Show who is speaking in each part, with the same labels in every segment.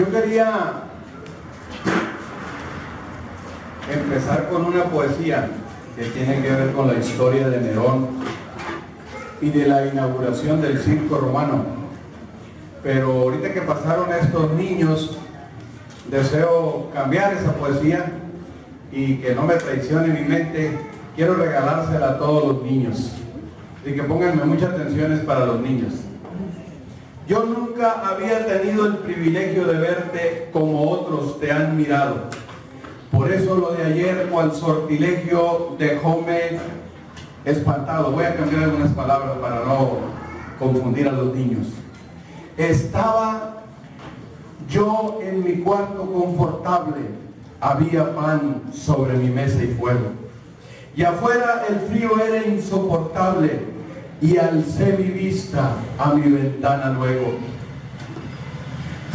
Speaker 1: Yo quería empezar con una poesía que tiene que ver con la historia de Nerón y de la inauguración del circo romano. Pero ahorita que pasaron estos niños, deseo cambiar esa poesía y que no me traicione mi mente. Quiero regalársela a todos los niños. Así que pónganme mucha atención, es para los niños. Yo nunca había tenido el privilegio de verte como otros te han mirado. Por eso lo de ayer, cual sortilegio, dejóme espantado. Voy a cambiar algunas palabras para no confundir a los niños. Estaba yo en mi cuarto confortable, había pan sobre mi mesa y fuego. Y afuera el frío era insoportable, y alcé mi vista a mi ventana luego.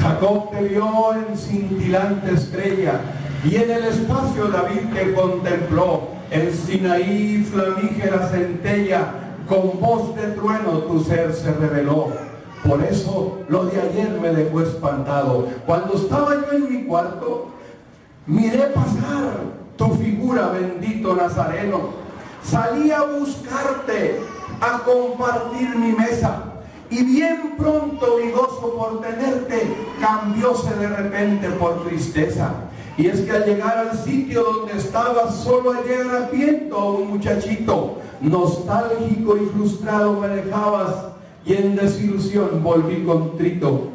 Speaker 1: Jacob te vio en cintilante estrella, y en el espacio David te contempló. En Sinaí flamígera centella, con voz de trueno tu ser se reveló. Por eso lo de ayer me dejó espantado. Cuando estaba yo en mi cuarto, miré pasar tu figura, bendito Nazareno. Salí a buscarte, a compartir mi mesa, y bien pronto mi gozo por tenerte cambióse de repente por tristeza. Y es que al llegar al sitio donde estabas, solo hallé harapiento a un muchachito, nostálgico y frustrado me dejabas, y en desilusión volví contrito.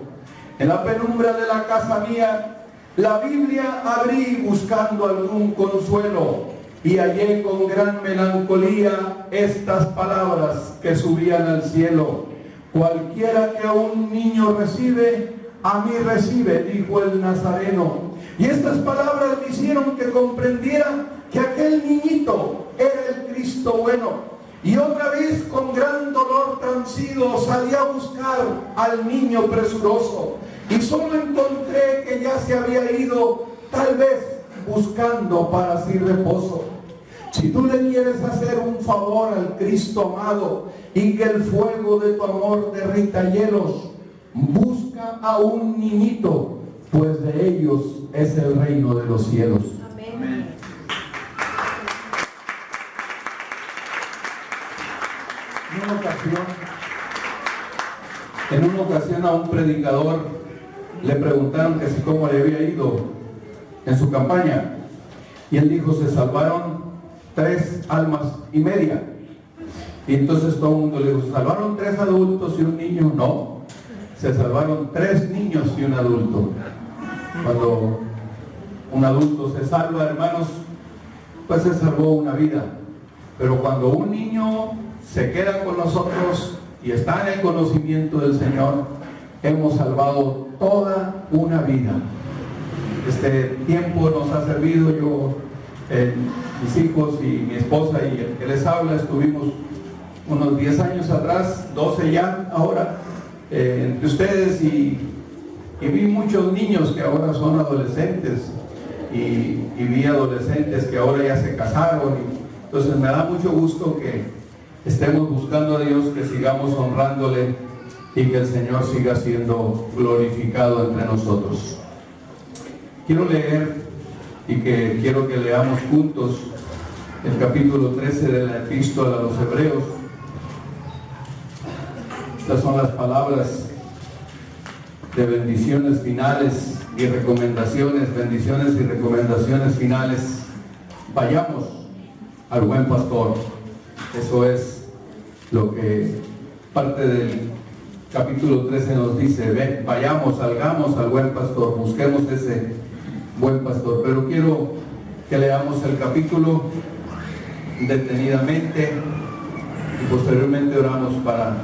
Speaker 1: En la penumbra de la casa mía, la Biblia abrí buscando algún consuelo, y hallé con gran melancolía estas palabras que subían al cielo. Cualquiera que a un niño recibe, a mí recibe, dijo el Nazareno. Y estas palabras me hicieron que comprendiera que aquel niñito era el Cristo bueno. Y otra vez, con gran dolor transido, salí a buscar al niño presuroso, y solo encontré que ya se había ido, tal vez buscando para sí reposo. Si tú le quieres hacer un favor al Cristo amado y que el fuego de tu amor derrita hielos, busca a un niñito, pues de ellos es el reino de los cielos. Amén. En una ocasión a un predicador le preguntaron que si cómo le había ido en su campaña, y él dijo: se salvaron 3 almas y media. Y entonces todo el mundo le dijo: ¿se salvaron 3 adultos y un niño? No, se salvaron 3 niños y un adulto. Cuando un adulto se salva, hermanos, pues se salvó una vida. Pero cuando un niño se queda con nosotros y está en el conocimiento del Señor, hemos salvado toda una vida. Este tiempo nos ha servido. Yo, mis hijos y mi esposa y el que les habla, estuvimos unos 10 años atrás, 12 ya ahora, entre ustedes, y vi muchos niños que ahora son adolescentes, y vi adolescentes que ahora ya se casaron, y entonces me da mucho gusto que estemos buscando a Dios, que sigamos honrándole y que el Señor siga siendo glorificado entre nosotros. Quiero leer, y que quiero que leamos juntos, el capítulo 13 de la epístola a los Hebreos. Estas son las palabras de bendiciones finales y recomendaciones, bendiciones y recomendaciones finales. Vayamos al buen pastor. Eso es lo que parte del capítulo 13 nos dice. Ven, vayamos, salgamos al buen pastor, busquemos ese buen pastor. Pero quiero que leamos el capítulo detenidamente y posteriormente oramos para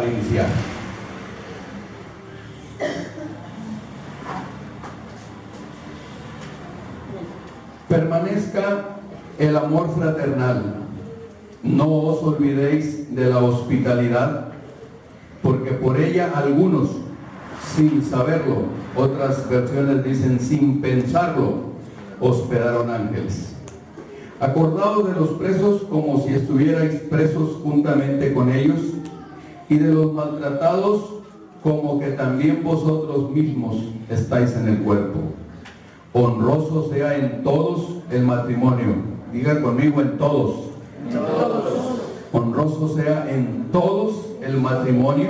Speaker 1: iniciar. Permanezca el amor fraternal. No os olvidéis de la hospitalidad, porque por ella algunos, sin saberlo, otras versiones dicen sin pensarlo, hospedaron ángeles. Acordaos de los presos como si estuvierais presos juntamente con ellos, y de los maltratados como que también vosotros mismos estáis en el cuerpo. Honroso sea en todos el matrimonio. Diga conmigo, en todos. Honroso sea en todos el matrimonio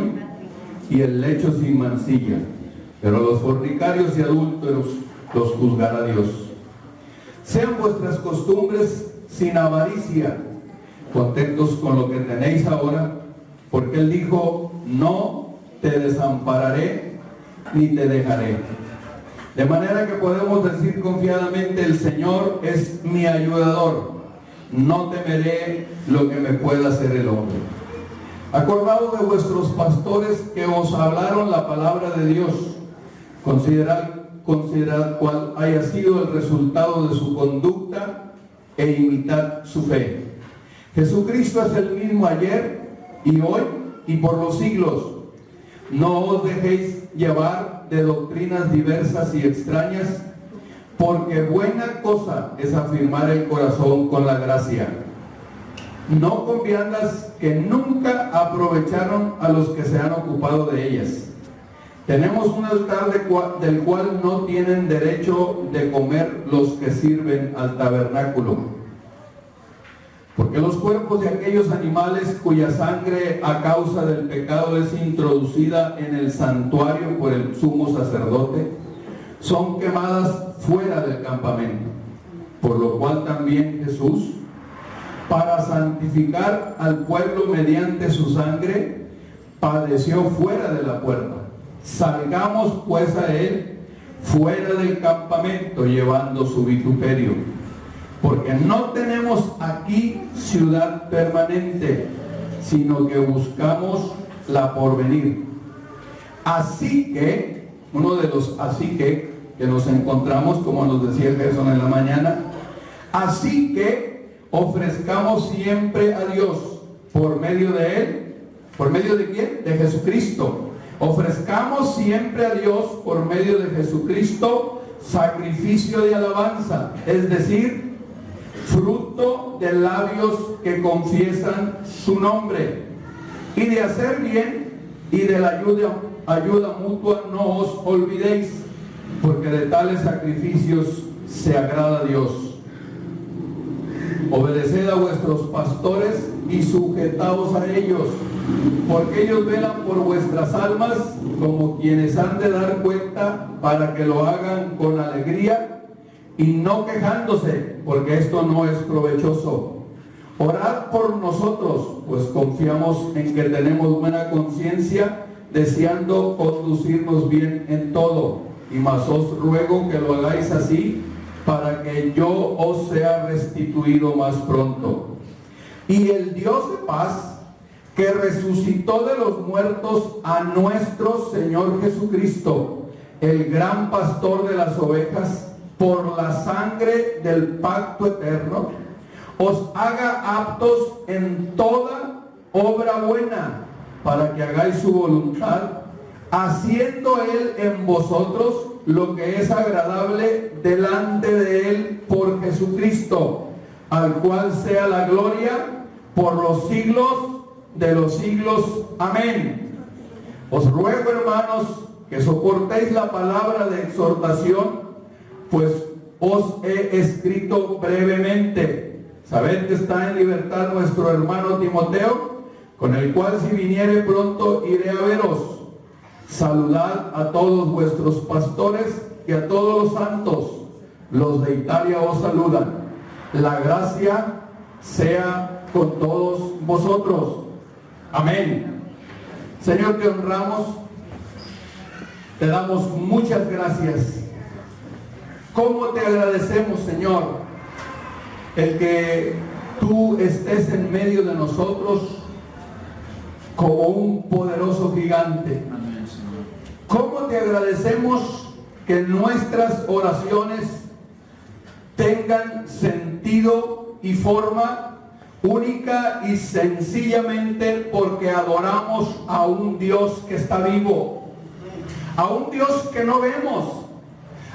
Speaker 1: y el lecho sin mancilla. Pero los fornicarios y adúlteros los juzgará Dios. Sean vuestras costumbres sin avaricia, contentos con lo que tenéis ahora, porque Él dijo, no te desampararé ni te dejaré. De manera que podemos decir confiadamente, el Señor es mi ayudador, no temeré lo que me pueda hacer el hombre. Acordaos de vuestros pastores que os hablaron la palabra de Dios. Considerad cuál haya sido el resultado de su conducta e imitad su fe. Jesucristo es el mismo ayer y hoy y por los siglos. No os dejéis llevar de doctrinas diversas y extrañas, porque buena cosa es afirmar el corazón con la gracia. No con viandas que nunca aprovecharon a los que se han ocupado de ellas. Tenemos un altar del cual no tienen derecho de comer los que sirven al tabernáculo. Porque los cuerpos de aquellos animales cuya sangre a causa del pecado es introducida en el santuario por el sumo sacerdote, son quemadas fuera del campamento. Por lo cual también Jesús, para santificar al pueblo mediante su sangre, padeció fuera de la puerta. Salgamos pues a él fuera del campamento llevando su vituperio, porque no tenemos aquí ciudad permanente, sino que buscamos la porvenir. Así que, uno de los así que nos encontramos, como nos decía Gerson en la mañana, así que ofrezcamos siempre a Dios por medio de Él. ¿Por medio de quién? De Jesucristo. Ofrezcamos siempre a Dios por medio de Jesucristo sacrificio de alabanza, es decir, fruto de labios que confiesan su nombre. Y de hacer bien y de la ayuda mutua no os olvidéis, porque de tales sacrificios se agrada a Dios. Obedeced a vuestros pastores y sujetaos a ellos, porque ellos velan por vuestras almas como quienes han de dar cuenta, para que lo hagan con alegría y no quejándose, porque esto no es provechoso. Orad por nosotros, pues confiamos en que tenemos buena conciencia, deseando conducirnos bien en todo. Y más os ruego que lo hagáis así, para que yo os sea restituido más pronto. Y el Dios de paz, que resucitó de los muertos a nuestro Señor Jesucristo, el gran pastor de las ovejas, por la sangre del pacto eterno, os haga aptos en toda obra buena, para que hagáis su voluntad, haciendo Él en vosotros lo que es agradable delante de Él por Jesucristo, al cual sea la gloria por los siglos de los siglos. Amén. Os ruego, hermanos, que soportéis la palabra de exhortación, pues os he escrito brevemente. Sabed que está en libertad nuestro hermano Timoteo, con el cual si viniere pronto iré a veros. Saludad a todos vuestros pastores y a todos los santos. Los de Italia os saludan. La gracia sea con todos vosotros. Amén. Señor, te honramos, te damos muchas gracias. ¿Cómo te agradecemos, Señor, el que tú estés en medio de nosotros como un poderoso gigante? ¿Cómo te agradecemos que nuestras oraciones tengan sentido y forma única y sencillamente porque adoramos a un Dios que está vivo, a un Dios que no vemos,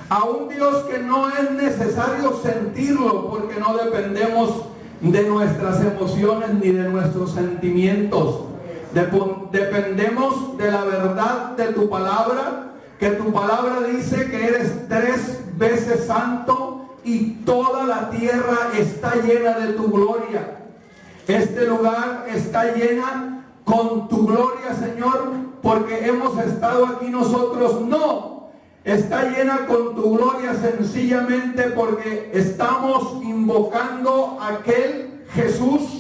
Speaker 1: a un Dios que no es necesario sentirlo porque no dependemos de nuestras emociones ni de nuestros sentimientos, Dependemos de la verdad de tu palabra, que tu palabra dice que eres 3 veces santo y toda la tierra está llena de tu gloria. Este lugar está llena con tu gloria, Señor, porque hemos estado aquí nosotros. No, está llena con tu gloria sencillamente porque estamos invocando a aquel Jesús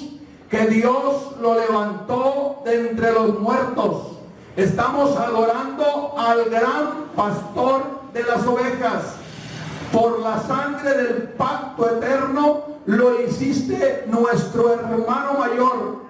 Speaker 1: que Dios lo levantó de entre los muertos. Estamos adorando al gran pastor de las ovejas. Por la sangre del pacto eterno lo hiciste nuestro hermano mayor.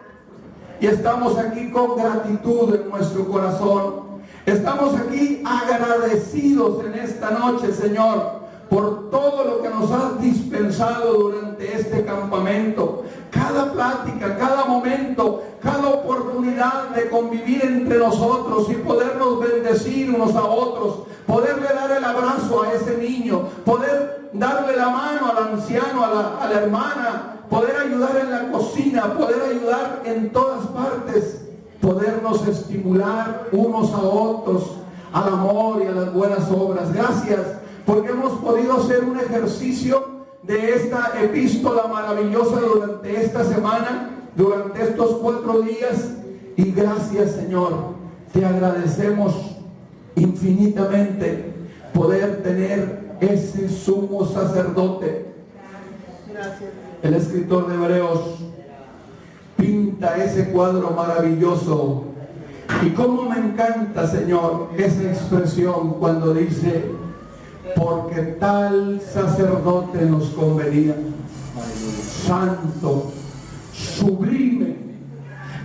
Speaker 1: Y estamos aquí con gratitud en nuestro corazón. Estamos aquí agradecidos en esta noche, Señor, por todo lo que nos has dispensado durante este campamento. Cada plática, cada momento, cada oportunidad de convivir entre nosotros y podernos bendecir unos a otros, poderle dar el abrazo a ese niño, poder darle la mano al anciano, a la hermana, poder ayudar en la cocina, poder ayudar en todas partes, podernos estimular unos a otros al amor y a las buenas obras. Gracias, porque hemos podido hacer un ejercicio de esta epístola maravillosa durante esta semana, durante estos 4 días. Y gracias, Señor, te agradecemos infinitamente poder tener ese sumo sacerdote.
Speaker 2: Gracias.
Speaker 1: El escritor de Hebreos pinta ese cuadro maravilloso. Y cómo me encanta, Señor, esa expresión cuando dice: porque tal sacerdote nos convenía, santo, sublime,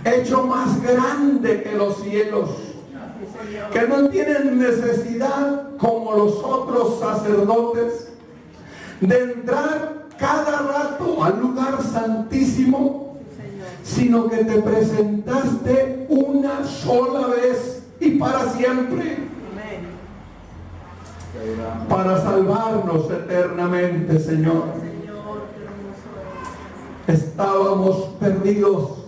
Speaker 1: hecho más grande que los cielos, que no tienen necesidad como los otros sacerdotes de entrar cada rato al lugar santísimo, sino que te presentaste una sola vez y para siempre, para salvarnos eternamente, Señor. Estábamos perdidos.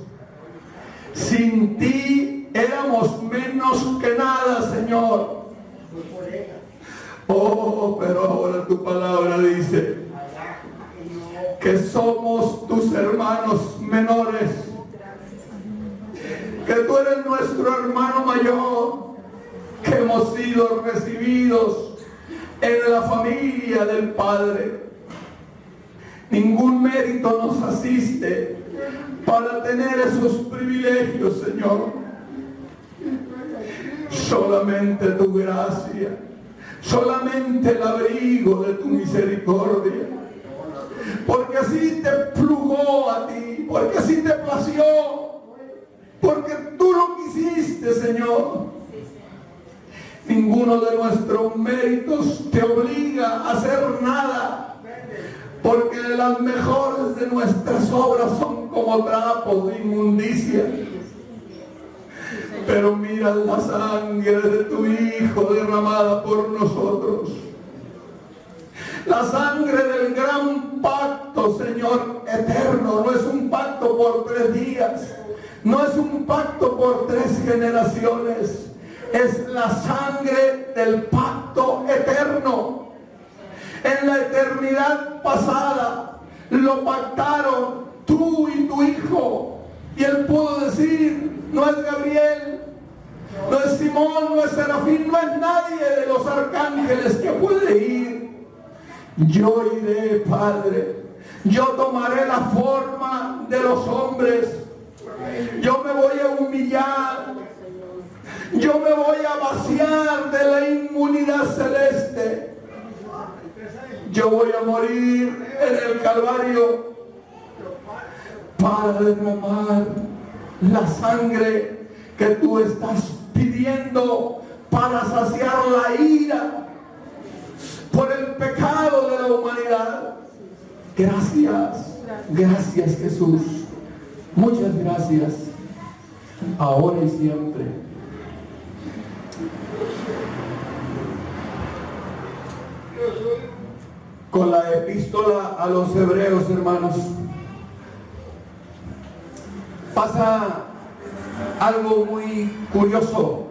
Speaker 1: Sin ti éramos menos que nada, Señor. Oh, pero ahora tu palabra dice que somos tus hermanos menores, que tú eres nuestro hermano mayor, que hemos sido recibidos en la familia del Padre. Ningún mérito nos asiste para tener esos privilegios, Señor. Solamente tu gracia, solamente el abrigo de tu misericordia. Porque así te plugó a ti, porque así te plació, porque tú lo quisiste, Señor. Ninguno de nuestros méritos te obliga a hacer nada, porque las mejores de nuestras obras son como trapos de inmundicia. Pero mira la sangre de tu Hijo derramada por nosotros. La sangre del gran pacto, Señor, eterno. No es un pacto por 3 días. No es un pacto por 3 generaciones. Es la sangre del pacto eterno. En la eternidad pasada lo pactaron tú y tu Hijo. Y Él pudo decir: no es Gabriel, no es Simón, no es Serafín, no es nadie de los arcángeles que puede ir. Yo iré, Padre. Yo tomaré la forma de los hombres. Yo me voy a humillar. Yo me voy a vaciar de la inmunidad celeste. Yo voy a morir en el Calvario para derramar la sangre que tú estás pidiendo para saciar la ira por el pecado de la humanidad. Gracias, gracias, Jesús. Muchas gracias, ahora y siempre. Con la epístola a los hebreos, hermanos, pasa algo muy curioso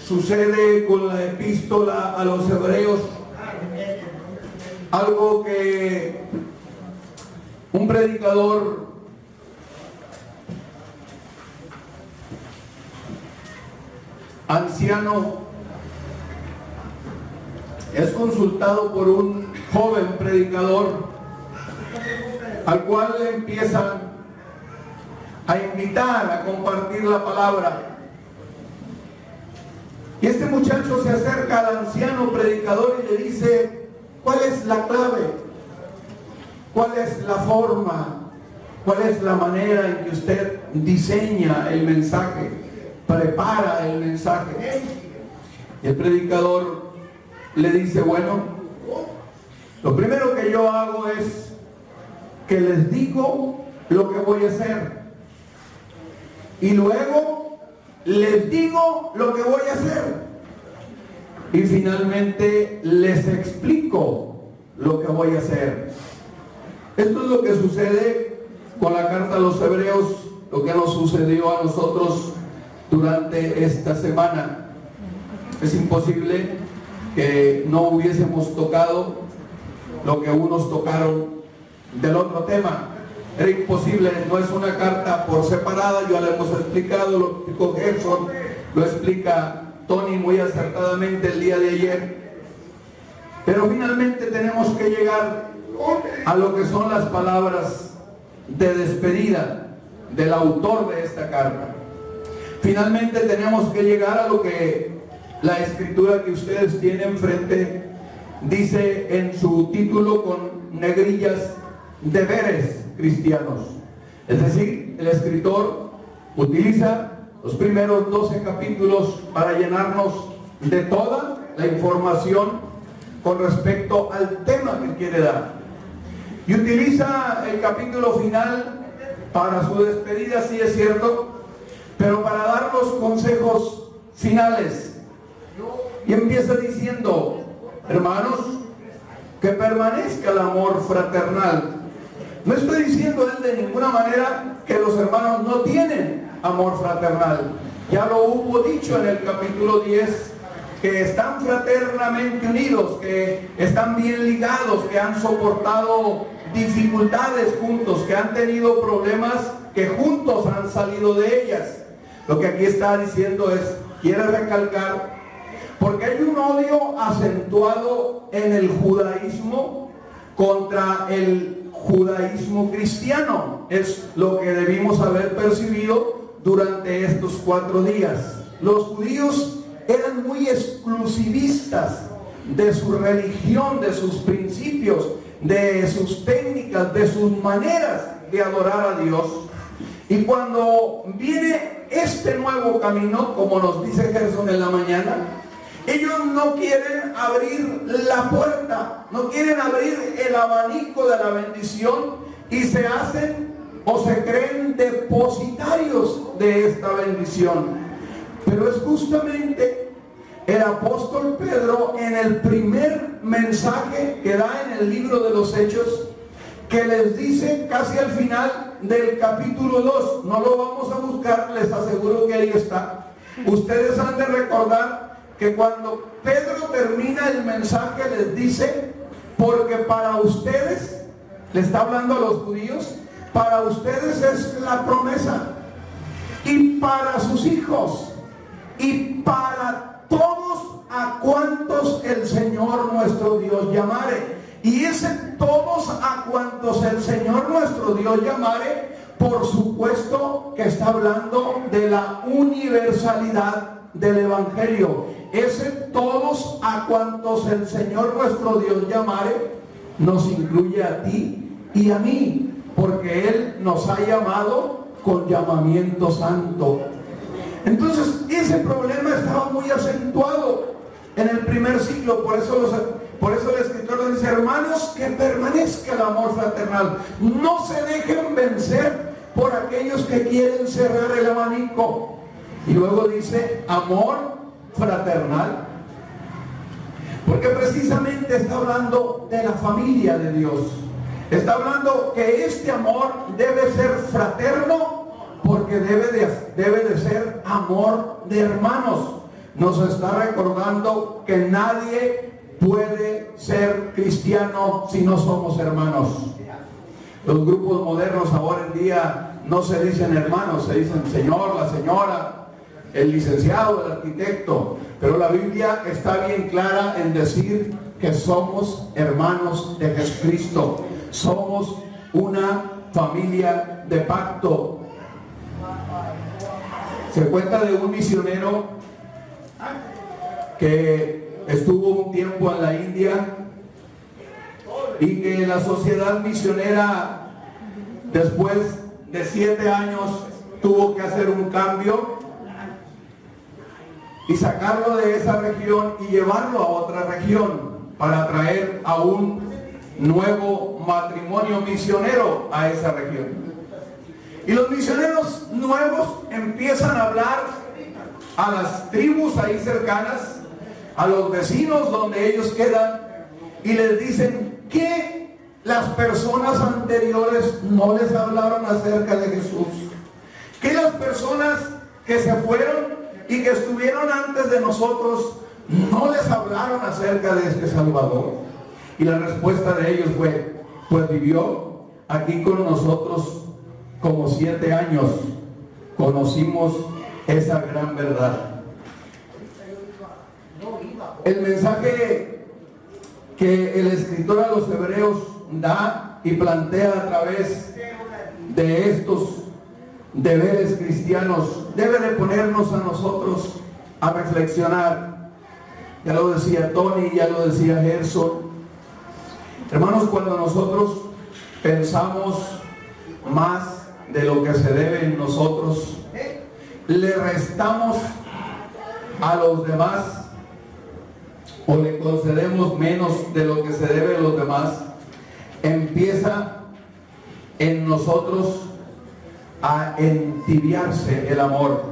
Speaker 1: sucede con la epístola a los hebreos, algo que un predicador anciano es consultado por un joven predicador al cual le empiezan a invitar a compartir la palabra. Y este muchacho se acerca al anciano predicador y le dice: ¿cuál es la clave? ¿Cuál es la forma? ¿Cuál es la manera en que usted diseña el mensaje, prepara el mensaje? Y el predicador le dice: bueno, lo primero que yo hago es que les digo lo que voy a hacer. Y luego les digo lo que voy a hacer. Y finalmente les explico lo que voy a hacer. Esto es lo que sucede con la carta a los hebreos, lo que nos sucedió a nosotros durante esta semana. Es imposible que no hubiésemos tocado lo que unos tocaron del otro tema. Era imposible, no es una carta por separada, ya lo hemos explicado, lo explicó Gerson, lo explica Tony muy acertadamente el día de ayer. Pero finalmente tenemos que llegar a lo que son las palabras de despedida del autor de esta carta. Finalmente tenemos que llegar a lo que la escritura que ustedes tienen enfrente dice en su título con negrillas: deberes cristianos. Es decir, el escritor utiliza los primeros 12 capítulos para llenarnos de toda la información con respecto al tema que quiere dar. Y utiliza el capítulo final para su despedida, sí es cierto, pero para dar los consejos finales. Y empieza diciendo: hermanos, que permanezca el amor fraternal. No estoy diciendo él de ninguna manera que los hermanos no tienen amor fraternal. Ya lo hubo dicho en el capítulo 10, que están fraternamente unidos, que están bien ligados, que han soportado dificultades juntos, que han tenido problemas que juntos han salido de ellas. Lo que aquí está diciendo es, quiere recalcar, porque hay un odio acentuado en el judaísmo contra el judaísmo cristiano. Es lo que debimos haber percibido durante estos 4 días. Los judíos eran muy exclusivistas de su religión, de sus principios, de sus técnicas, de sus maneras de adorar a Dios. Y cuando viene este nuevo camino, como nos dice Gerson en la mañana, ellos no quieren abrir la puerta, no quieren abrir el abanico de la bendición y se hacen o se creen depositarios de esta bendición. Pero es justamente el apóstol Pedro, en el primer mensaje que da en el libro de los Hechos, que les dice casi al final del capítulo 2, no lo vamos a buscar, les aseguro que ahí está. Ustedes han de recordar que cuando Pedro termina el mensaje les dice: porque para ustedes, le está hablando a los judíos, para ustedes es la promesa, y para sus hijos, y para todos a cuantos el Señor nuestro Dios llamare. Y ese todos a cuantos el Señor nuestro Dios llamare, por supuesto que está hablando de la universalidad del Evangelio. Ese todos a cuantos el Señor nuestro Dios llamare nos incluye a ti y a mí, porque Él nos ha llamado con llamamiento santo. Entonces ese problema estaba muy acentuado en el primer siglo. Por eso el escritor dice: hermanos, que permanezca el amor fraternal. No se dejen vencer por aquellos que quieren cerrar el abanico. Y luego dice: amor fraternal, porque precisamente está hablando de la familia de Dios. Está hablando que este amor debe ser fraterno, porque debe de ser amor de hermanos. Nos está recordando que nadie puede ser cristiano si no somos hermanos. Los grupos modernos ahora en día no se dicen hermanos, se dicen señor, la señora, el licenciado, el arquitecto. Pero la Biblia está bien clara en decir que somos hermanos de Jesucristo. Somos una familia de pacto. Se cuenta de un misionero que estuvo un tiempo en la India y que la sociedad misionera, después de 7 años, tuvo que hacer un cambio y sacarlo de esa región y llevarlo a otra región para traer a un nuevo matrimonio misionero a esa región. Y los misioneros nuevos empiezan a hablar a las tribus ahí cercanas, a los vecinos donde ellos quedan, y les dicen que las personas anteriores no les hablaron acerca de Jesús, que las personas que se fueron y que estuvieron antes de nosotros no les hablaron acerca de este Salvador. Y la respuesta de ellos fue: pues vivió aquí con nosotros como 7 años, conocimos esa gran verdad. El mensaje que el escritor a los hebreos da y plantea a través de estos deberes cristianos debe de ponernos a nosotros a reflexionar. Ya lo decía Tony, ya lo decía Gerson. Hermanos, cuando nosotros pensamos más de lo que se debe en nosotros, le restamos a los demás o le concedemos menos de lo que se debe a los demás, empieza en nosotros a entibiarse el amor,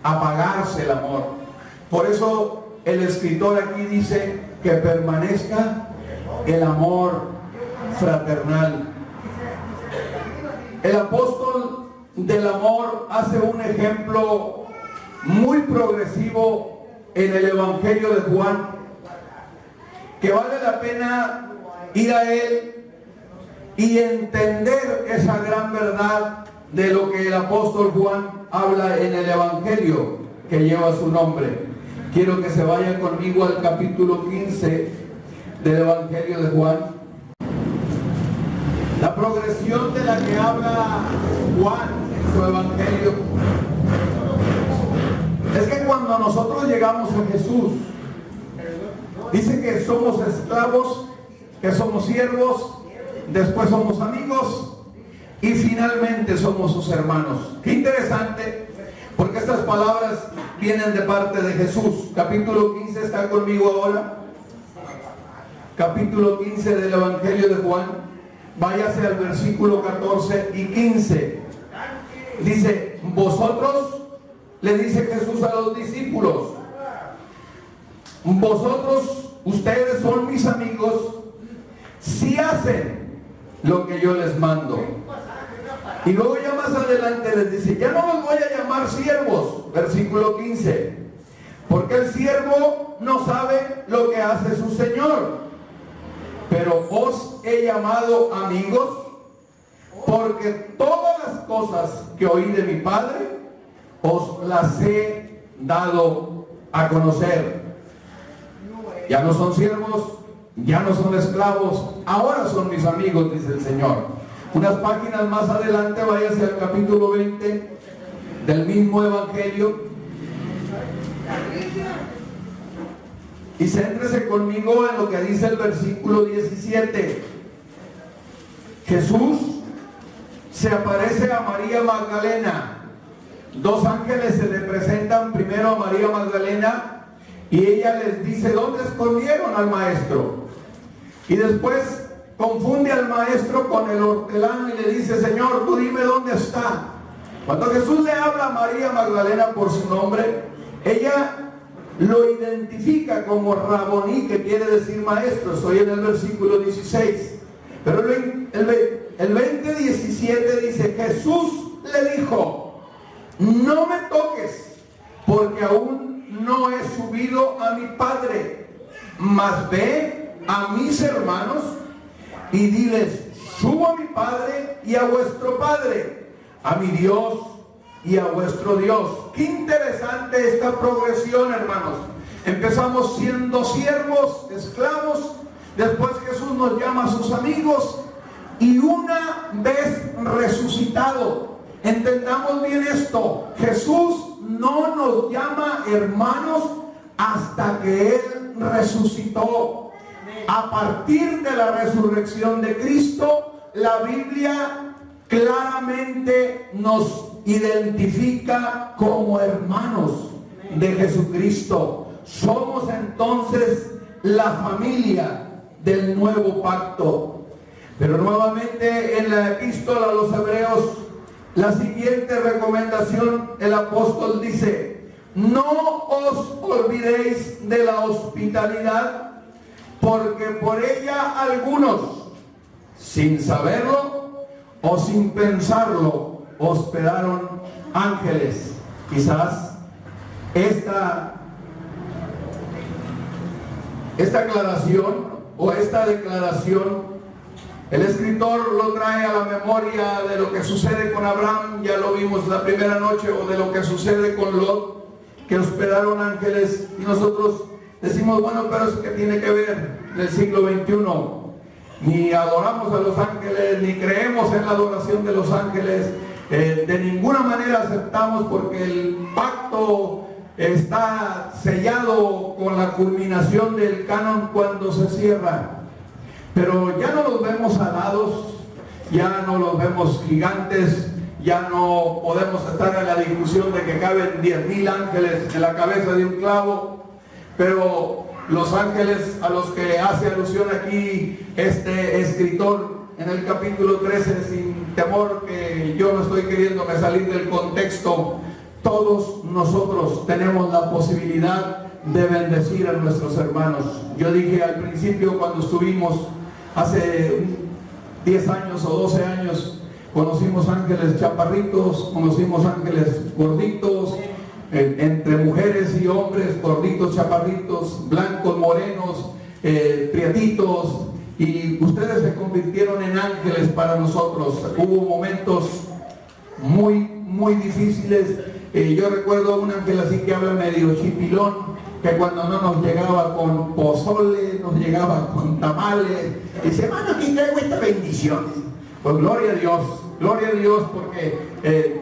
Speaker 1: a apagarse el amor. Por eso el escritor aquí dice que permanezca el amor fraternal. El apóstol del amor hace un ejemplo muy progresivo en el Evangelio de Juan, que vale la pena ir a él y entender esa gran verdad de lo que el apóstol Juan habla en el Evangelio que lleva su nombre. Quiero que se vayan conmigo al capítulo 15 del Evangelio de Juan. La progresión de la que habla Juan en su Evangelio es que cuando nosotros llegamos a Jesús, dice que somos esclavos, que somos siervos, después somos amigos y finalmente somos sus hermanos. Qué interesante, porque estas palabras vienen de parte de Jesús. Capítulo 15, ¿está conmigo ahora? Capítulo 15 del Evangelio de Juan. Váyase al versículo 14 y 15. Dice: vosotros, le dice Jesús a los discípulos, vosotros, ustedes son mis amigos si hacen lo que yo les mando. Y luego ya más adelante les dice: ya no los voy a llamar siervos, versículo 15, porque el siervo no sabe lo que hace su señor, pero os he llamado amigos, porque todas las cosas que oí de mi Padre os las he dado a conocer. Ya no son siervos, ya no son esclavos, ahora son mis amigos, dice el Señor. Unas páginas más adelante, váyase al capítulo 20 del mismo Evangelio y céntrese conmigo en lo que dice el versículo 17. Jesús se aparece a María Magdalena. 2 ángeles se le presentan primero a María Magdalena y ella les dice: ¿dónde escondieron al maestro? Y después confunde al maestro con el hortelano y le dice: Señor, tú dime dónde está. Cuando Jesús le habla a María Magdalena por su nombre, ella lo identifica como Raboní, que quiere decir maestro. Estoy en el versículo 16. Pero el 20:17 dice: Jesús le dijo: no me toques, porque aún no he subido a mi Padre, mas ve a mis hermanos y diles, subo a mi Padre y a vuestro Padre, a mi Dios y a vuestro Dios. Qué interesante esta progresión, hermanos. Empezamos siendo siervos, esclavos, después Jesús nos llama a sus amigos, y una vez resucitado, entendamos bien esto, Jesús no nos llama hermanos hasta que Él resucitó. A partir de la resurrección de Cristo, la Biblia claramente nos identifica como hermanos de Jesucristo. Somos entonces la familia del nuevo pacto. Pero nuevamente en la epístola a los Hebreos, la siguiente recomendación, el apóstol dice, no os olvidéis de la hospitalidad, porque por ella algunos, sin saberlo o sin pensarlo, hospedaron ángeles. Quizás esta aclaración o esta declaración, el escritor lo trae a la memoria de lo que sucede con Abraham, ya lo vimos la primera noche, o de lo que sucede con Lot, que hospedaron ángeles, y nosotros decimos, bueno, pero eso que tiene que ver en el siglo XXI. Ni adoramos a los ángeles, ni creemos en la adoración de los ángeles, de ninguna manera aceptamos, porque el pacto está sellado con la culminación del canon cuando se cierra. Pero ya no los vemos alados, ya no los vemos gigantes, ya no podemos estar en la discusión de que caben 10,000 ángeles en la cabeza de un clavo. Pero los ángeles a los que hace alusión aquí este escritor en el capítulo 13, sin temor que yo no estoy queriéndome salir del contexto, todos nosotros tenemos la posibilidad de bendecir a nuestros hermanos. Yo dije al principio, cuando estuvimos hace 10 años o 12 años, conocimos ángeles chaparritos, conocimos ángeles gorditos, entre mujeres y hombres, gorditos, chaparritos, blancos, morenos, prietitos, y ustedes se convirtieron en ángeles para nosotros. Hubo momentos muy difíciles. Yo recuerdo un ángel así que habla medio chipilón, que cuando no nos llegaba con pozole, nos llegaba con tamales, dice, hermano, aquí traigo esta bendición. Pues gloria a Dios, porque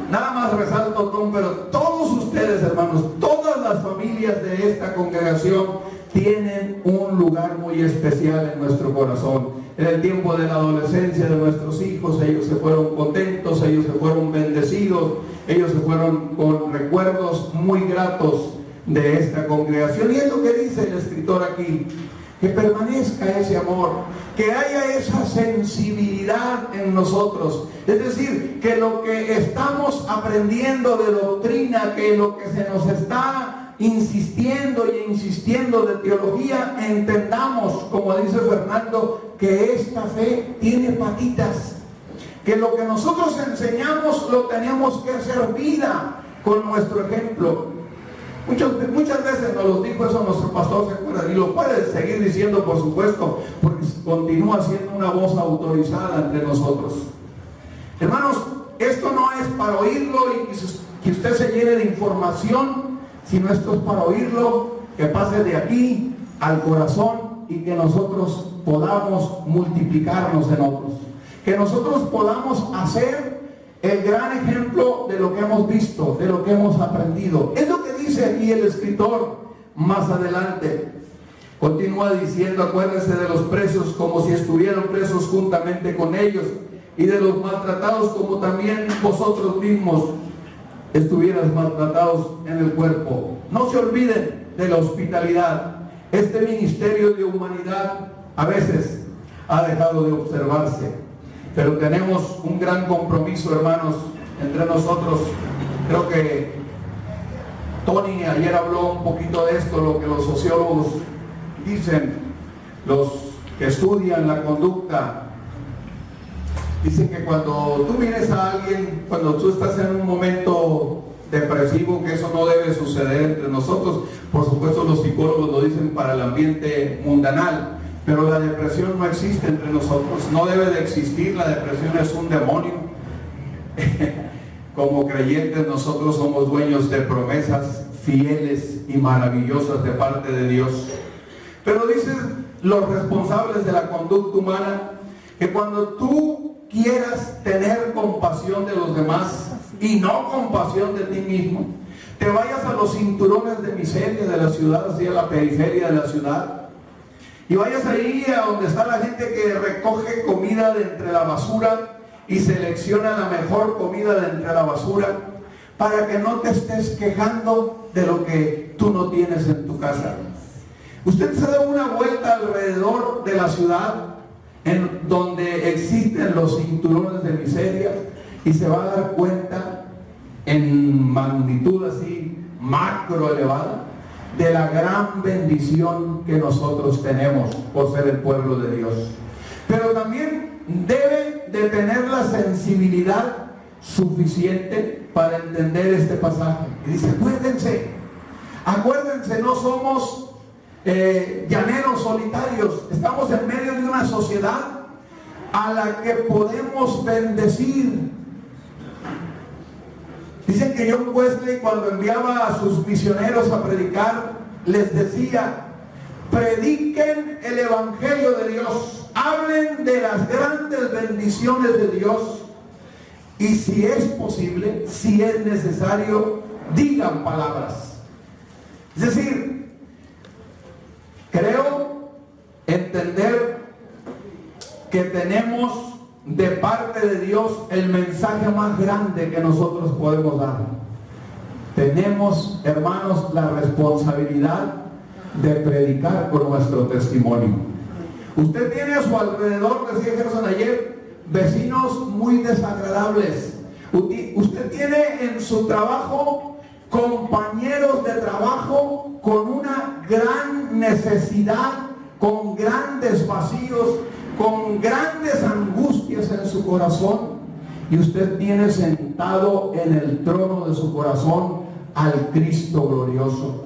Speaker 1: nada más resalto, Tom, pero todos ustedes, hermanos, todas las familias de esta congregación tienen un lugar muy especial en nuestro corazón. En el tiempo de la adolescencia de nuestros hijos, ellos se fueron contentos, ellos se fueron bendecidos, ellos se fueron con recuerdos muy gratos de esta congregación. Y es lo que dice el escritor aquí, que permanezca ese amor, que haya esa sensibilidad en nosotros. Es decir, que lo que estamos aprendiendo de doctrina, que lo que se nos está insistiendo y insistiendo de teología, entendamos, como dice Fernando, que esta fe tiene patitas, que lo que nosotros enseñamos lo tenemos que hacer vida con nuestro ejemplo. Muchas veces nos lo dijo eso nuestro pastor, ¿se acuerdan? Y lo puede seguir diciendo, por supuesto, porque continúa siendo una voz autorizada entre nosotros. Hermanos, esto no es para oírlo y que usted se llene de información, sino esto es para oírlo, que pase de aquí al corazón y que nosotros podamos multiplicarnos en otros. Que nosotros podamos hacer el gran ejemplo de lo que hemos visto, de lo que hemos aprendido. Es lo que dice aquí el escritor más adelante. Continúa diciendo, acuérdense de los presos como si estuvieran presos juntamente con ellos, y de los maltratados como también vosotros mismos estuvieras maltratados en el cuerpo. No se olviden de la hospitalidad. Este ministerio de humanidad a veces ha dejado de observarse, pero tenemos un gran compromiso, hermanos, entre nosotros. Creo que Tony ayer habló un poquito de esto, lo que los sociólogos dicen, los que estudian la conducta Dicen que cuando tú mires a alguien, cuando tú estás en un momento depresivo, que eso no debe suceder entre nosotros. Por supuesto, los psicólogos lo dicen para el ambiente mundanal, pero la depresión no existe entre nosotros, no debe de existir. La depresión es un demonio. Como creyentes nosotros somos dueños de promesas fieles y maravillosas de parte de Dios. Pero dicen los responsables de la conducta humana que cuando tú quieras tener compasión de los demás y no compasión de ti mismo, te vayas a los cinturones de miseria de la ciudad, así a la periferia de la ciudad, y vayas ahí a donde está la gente que recoge comida de entre la basura y selecciona la mejor comida de entre la basura, para que no te estés quejando de lo que tú no tienes en tu casa. Usted se da una vuelta alrededor de la ciudad en donde existen los cinturones de miseria y se va a dar cuenta en magnitud así macro elevada de la gran bendición que nosotros tenemos por ser el pueblo de Dios. Pero también debe de tener la sensibilidad suficiente para entender este pasaje. Y dice, acuérdense, no somos llaneros solitarios, estamos en medio de una sociedad a la que podemos bendecir. Dicen que John Wesley, cuando enviaba a sus misioneros a predicar, les decía: prediquen el evangelio de Dios, hablen de las grandes bendiciones de Dios, y si es posible, si es necesario, digan palabras. Es decir, creo entender que tenemos de parte de Dios el mensaje más grande que nosotros podemos dar. Tenemos, hermanos, la responsabilidad de predicar con nuestro testimonio. Usted tiene a su alrededor, decía Gerson ayer, vecinos muy desagradables. Usted tiene en su trabajo compañeros de trabajo con una gran necesidad, con grandes vacíos, con grandes angustias en su corazón, y usted tiene sentado en el trono de su corazón al Cristo glorioso.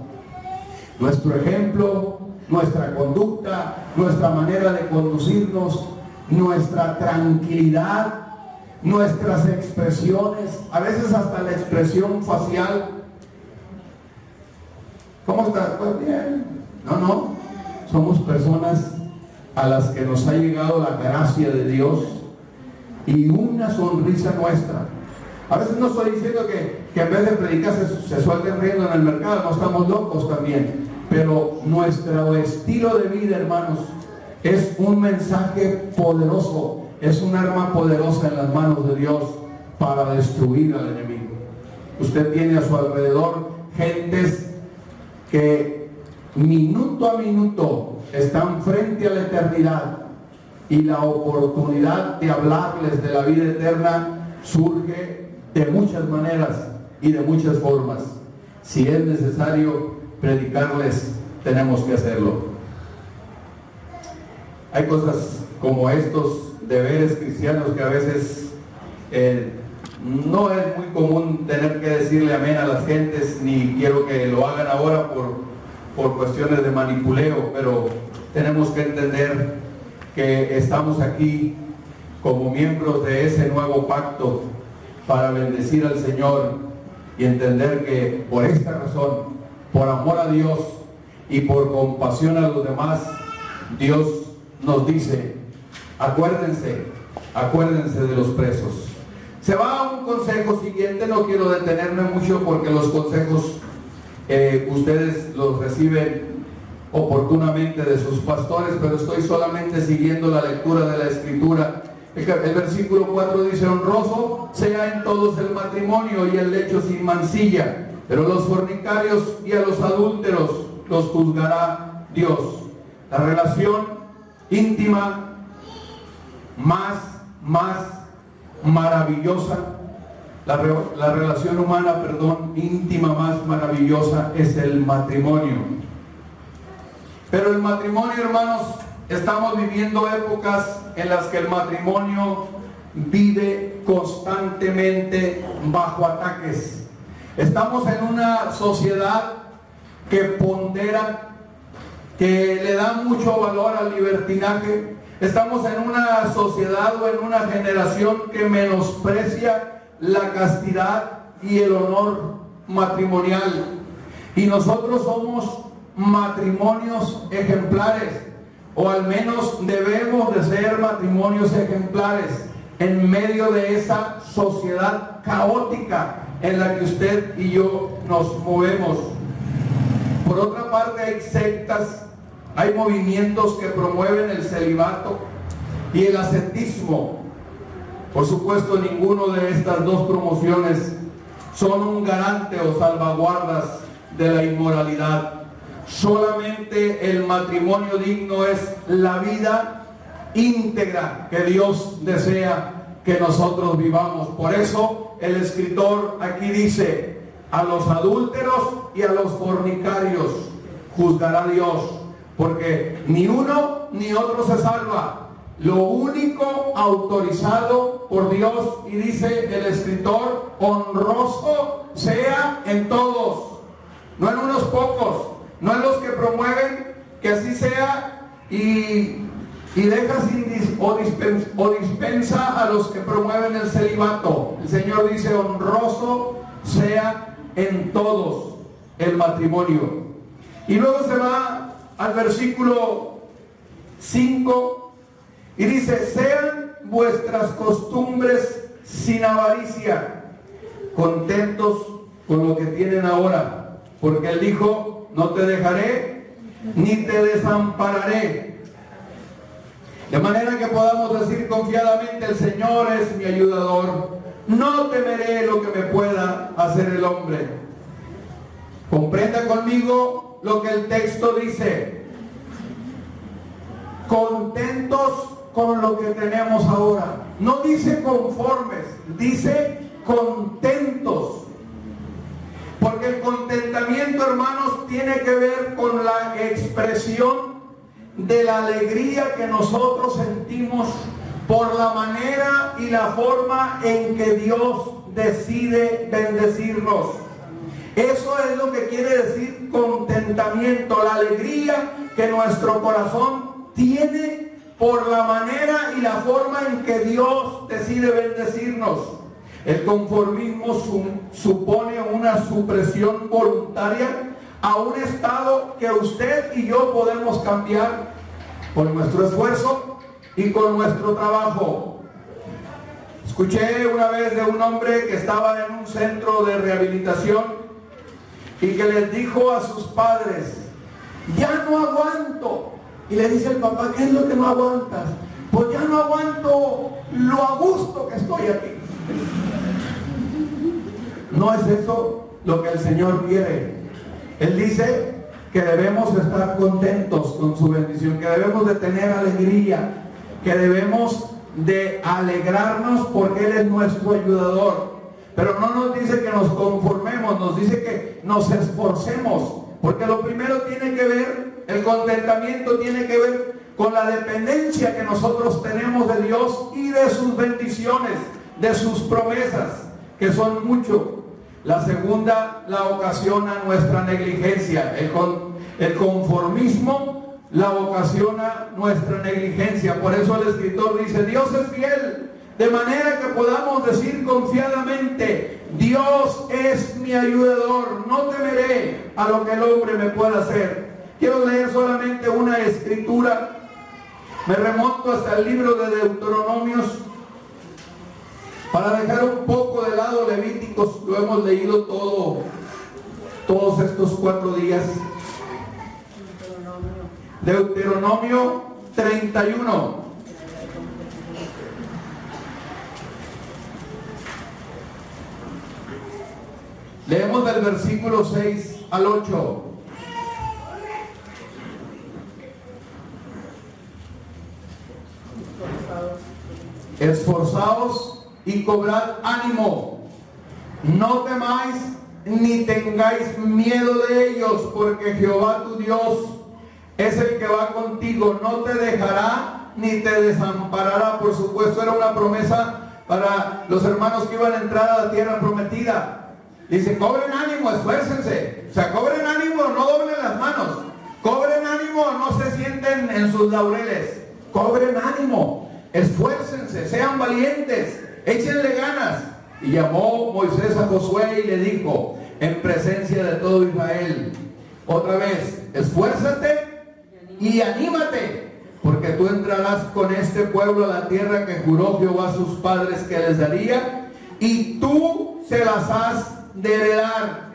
Speaker 1: Nuestro ejemplo, nuestra conducta, nuestra manera de conducirnos, nuestra tranquilidad, nuestras expresiones, a veces hasta la expresión facial. ¿Cómo estás? Pues bien. No, somos personas a las que nos ha llegado la gracia de Dios y una sonrisa nuestra. A veces no estoy diciendo que en vez de predicar se suelten riendo en el mercado, no estamos locos también, pero nuestro estilo de vida, hermanos, es un mensaje poderoso, es un arma poderosa en las manos de Dios para destruir al enemigo. Usted tiene a su alrededor gentes que minuto a minuto están frente a la eternidad, y la oportunidad de hablarles de la vida eterna surge de muchas maneras y de muchas formas. Si es necesario predicarles, tenemos que hacerlo. Hay cosas como estos deberes cristianos que a veces no es muy común tener que decirle amén a las gentes, ni quiero que lo hagan ahora por cuestiones de manipuleo, pero tenemos que entender que estamos aquí como miembros de ese nuevo pacto para bendecir al Señor, y entender que por esta razón, por amor a Dios y por compasión a los demás, Dios nos dice: acuérdense de los presos. Se va a un consejo siguiente, no quiero detenerme mucho porque los consejos ustedes los reciben oportunamente de sus pastores, pero estoy solamente siguiendo la lectura de la Escritura. El versículo 4 dice: honroso sea en todos el matrimonio y el lecho sin mancilla, pero los fornicarios y a los adúlteros los juzgará Dios. La relación íntima más maravillosa, la relación humana, íntima más maravillosa es el matrimonio. Pero el matrimonio, hermanos, estamos viviendo épocas en las que el matrimonio vive constantemente bajo ataques. Estamos en una sociedad que pondera, que le da mucho valor al libertinaje. Estamos en una sociedad o en una generación que menosprecia la castidad y el honor matrimonial. Y nosotros somos matrimonios ejemplares, o al menos debemos de ser matrimonios ejemplares en medio de esa sociedad caótica en la que usted y yo nos movemos. Por otra parte, hay sectas, hay movimientos que promueven el celibato y el ascetismo. Por supuesto, ninguno de estas dos promociones son un garante o salvaguardas de la inmoralidad. Solamente el matrimonio digno es la vida íntegra que Dios desea que nosotros vivamos. Por eso el escritor aquí dice: a los adúlteros y a los fornicarios juzgará Dios, porque ni uno ni otro se salva. Lo único autorizado por Dios, y dice el escritor, honroso sea en todos, no en unos pocos, no en los que promueven que así sea y deja o dispensa a los que promueven el celibato. El Señor dice: honroso sea en todos el matrimonio. Y luego se va al versículo 5 y dice: sean vuestras costumbres sin avaricia, contentos con lo que tienen ahora, porque Él dijo: no te dejaré ni te desampararé. De manera que podamos decir confiadamente: el Señor es mi ayudador, no temeré lo que me pueda hacer el hombre. Comprenda conmigo lo que el texto dice: contentos con lo que tenemos ahora. No dice conformes, dice contentos. Porque el contentamiento, hermanos, tiene que ver con la expresión de la alegría que nosotros sentimos por la manera y la forma en que Dios decide bendecirnos. Eso es lo que quiere decir contentamiento, la alegría que nuestro corazón tiene por la manera y la forma en que Dios decide bendecirnos. El conformismo supone una supresión voluntaria a un estado que usted y yo podemos cambiar con nuestro esfuerzo y con nuestro trabajo. Escuché una vez de un hombre que estaba en un centro de rehabilitación y que les dijo a sus padres: ya no aguanto. Y le dice el papá: ¿qué es lo que no aguantas? Pues ya no aguanto lo a gusto que estoy aquí. No es eso lo que el Señor quiere. Él dice que debemos estar contentos con su bendición, que debemos de tener alegría, que debemos de alegrarnos porque Él es nuestro ayudador. Pero no nos dice que nos conformemos, nos dice que nos esforcemos, porque lo primero tiene que ver, el contentamiento tiene que ver con la dependencia que nosotros tenemos de Dios y de sus bendiciones, de sus promesas, que son mucho. La segunda la ocasiona nuestra negligencia. El conformismo la ocasiona nuestra negligencia. Por eso el escritor dice: Dios es fiel, de manera que podamos decir confiadamente: Dios es mi ayudador, no temeré a lo que el hombre me pueda hacer. Quiero leer solamente una escritura. Me remonto hasta el libro de Deuteronomios, para dejar un poco de lado Levíticos. Lo hemos leído todos estos 4 días. Deuteronomio 31. Leemos del versículo 6 al 8. Esforzaos y cobrad ánimo, no temáis ni tengáis miedo de ellos, porque Jehová tu Dios es el que va contigo, no te dejará ni te desamparará. Por supuesto, era una promesa para los hermanos que iban a entrar a la tierra prometida. Dice, cobren ánimo, esfuércense. O sea, cobren ánimo, no doblen las manos. Cobren ánimo, no se sienten en sus laureles. Cobren ánimo, esfuércense, sean valientes, échenle ganas. Y llamó Moisés a Josué y le dijo, en presencia de todo Israel, otra vez, esfuérzate y anímate, porque tú entrarás con este pueblo a la tierra que juró Jehová a sus padres que les daría, y tú se las has de heredar,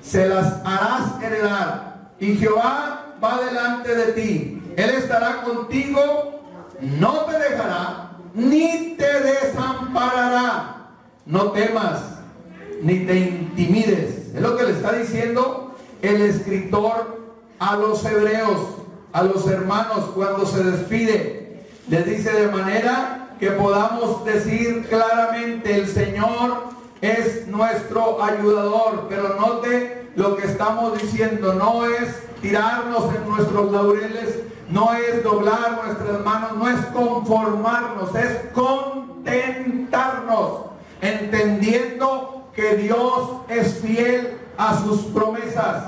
Speaker 1: se las harás heredar, y Jehová va delante de ti, Él estará contigo, no te dejará, ni te desamparará. No temas, ni te intimides. Es lo que le está diciendo el escritor a los hebreos, a los hermanos, cuando se despide. Les dice de manera que podamos decir claramente, el Señor es nuestro ayudador. Pero note lo que estamos diciendo, no es tirarnos en nuestros laureles, no es doblar nuestras manos, no es conformarnos, es contentarnos, entendiendo que Dios es fiel a sus promesas.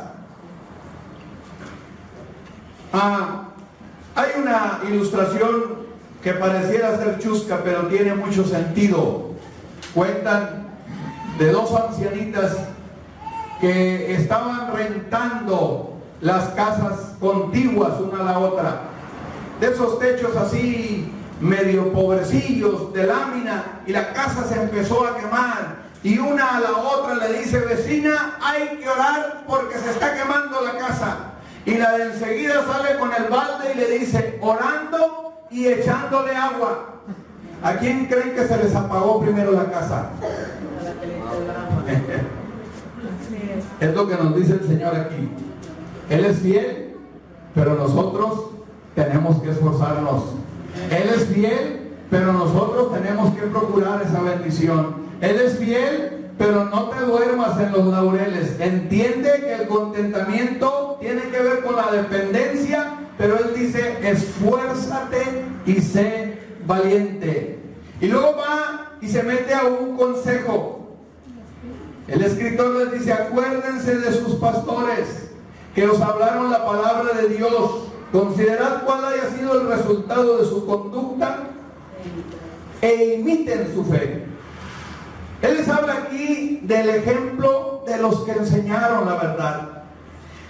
Speaker 1: Hay una ilustración que pareciera ser chusca, pero tiene mucho sentido. Cuentan de dos ancianitas que estaban rentando las casas contiguas una a la otra, de esos techos así medio pobrecillos de lámina, y la casa se empezó a quemar, y una a la otra le dice, vecina, hay que orar porque se está quemando la casa. Y la de enseguida sale con el balde y le dice, orando y echándole agua. ¿A quién creen que se les apagó primero la casa? Es lo que nos dice el Señor aquí. Él es fiel, pero nosotros tenemos que esforzarnos. Él es fiel, pero nosotros tenemos que procurar esa bendición. Él es fiel, pero no te duermas en los laureles. Entiende que el contentamiento tiene que ver con la dependencia, pero Él dice, esfuérzate y sé valiente. Y luego va y se mete a un consejo. El escritor les dice, acuérdense de sus pastores que os hablaron la palabra de Dios. Considerad cuál haya sido el resultado de su conducta e imiten su fe. Él les habla aquí del ejemplo de los que enseñaron la verdad,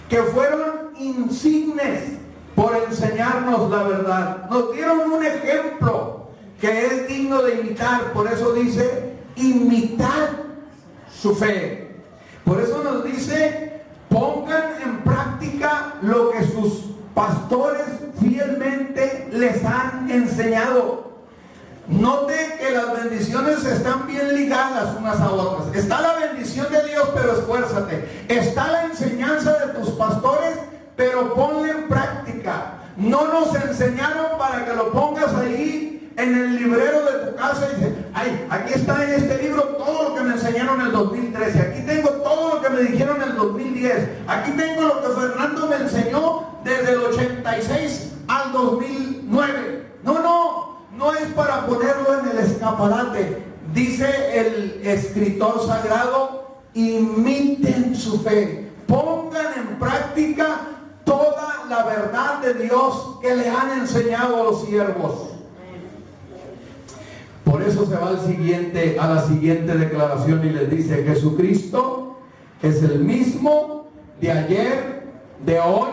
Speaker 1: que fueron insignes por enseñarnos la verdad. Nos dieron un ejemplo que es digno de imitar. Por eso dice, imitad su fe. Por eso nos dice, pongan en práctica lo que sus pastores fielmente les han enseñado. Note que las bendiciones están bien ligadas unas a otras. Está la bendición de Dios, pero esfuérzate. Está la enseñanza de tus pastores, pero ponla en práctica. No nos enseñaron para que lo pongas ahí en el librero de tu casa y dices, ay, aquí está en este libro todo lo que me enseñaron en el 2013. Aquí tengo todo lo que me dijeron en el 2010. Aquí tengo lo que Fernando me enseñó desde el 86 al 2009. No es para ponerlo en el escaparate. Dice el escritor sagrado, imiten su fe. Pongan en práctica toda la verdad de Dios que le han enseñado a los siervos. Por eso se va a la siguiente declaración y les dice, Jesucristo es el mismo de ayer, de hoy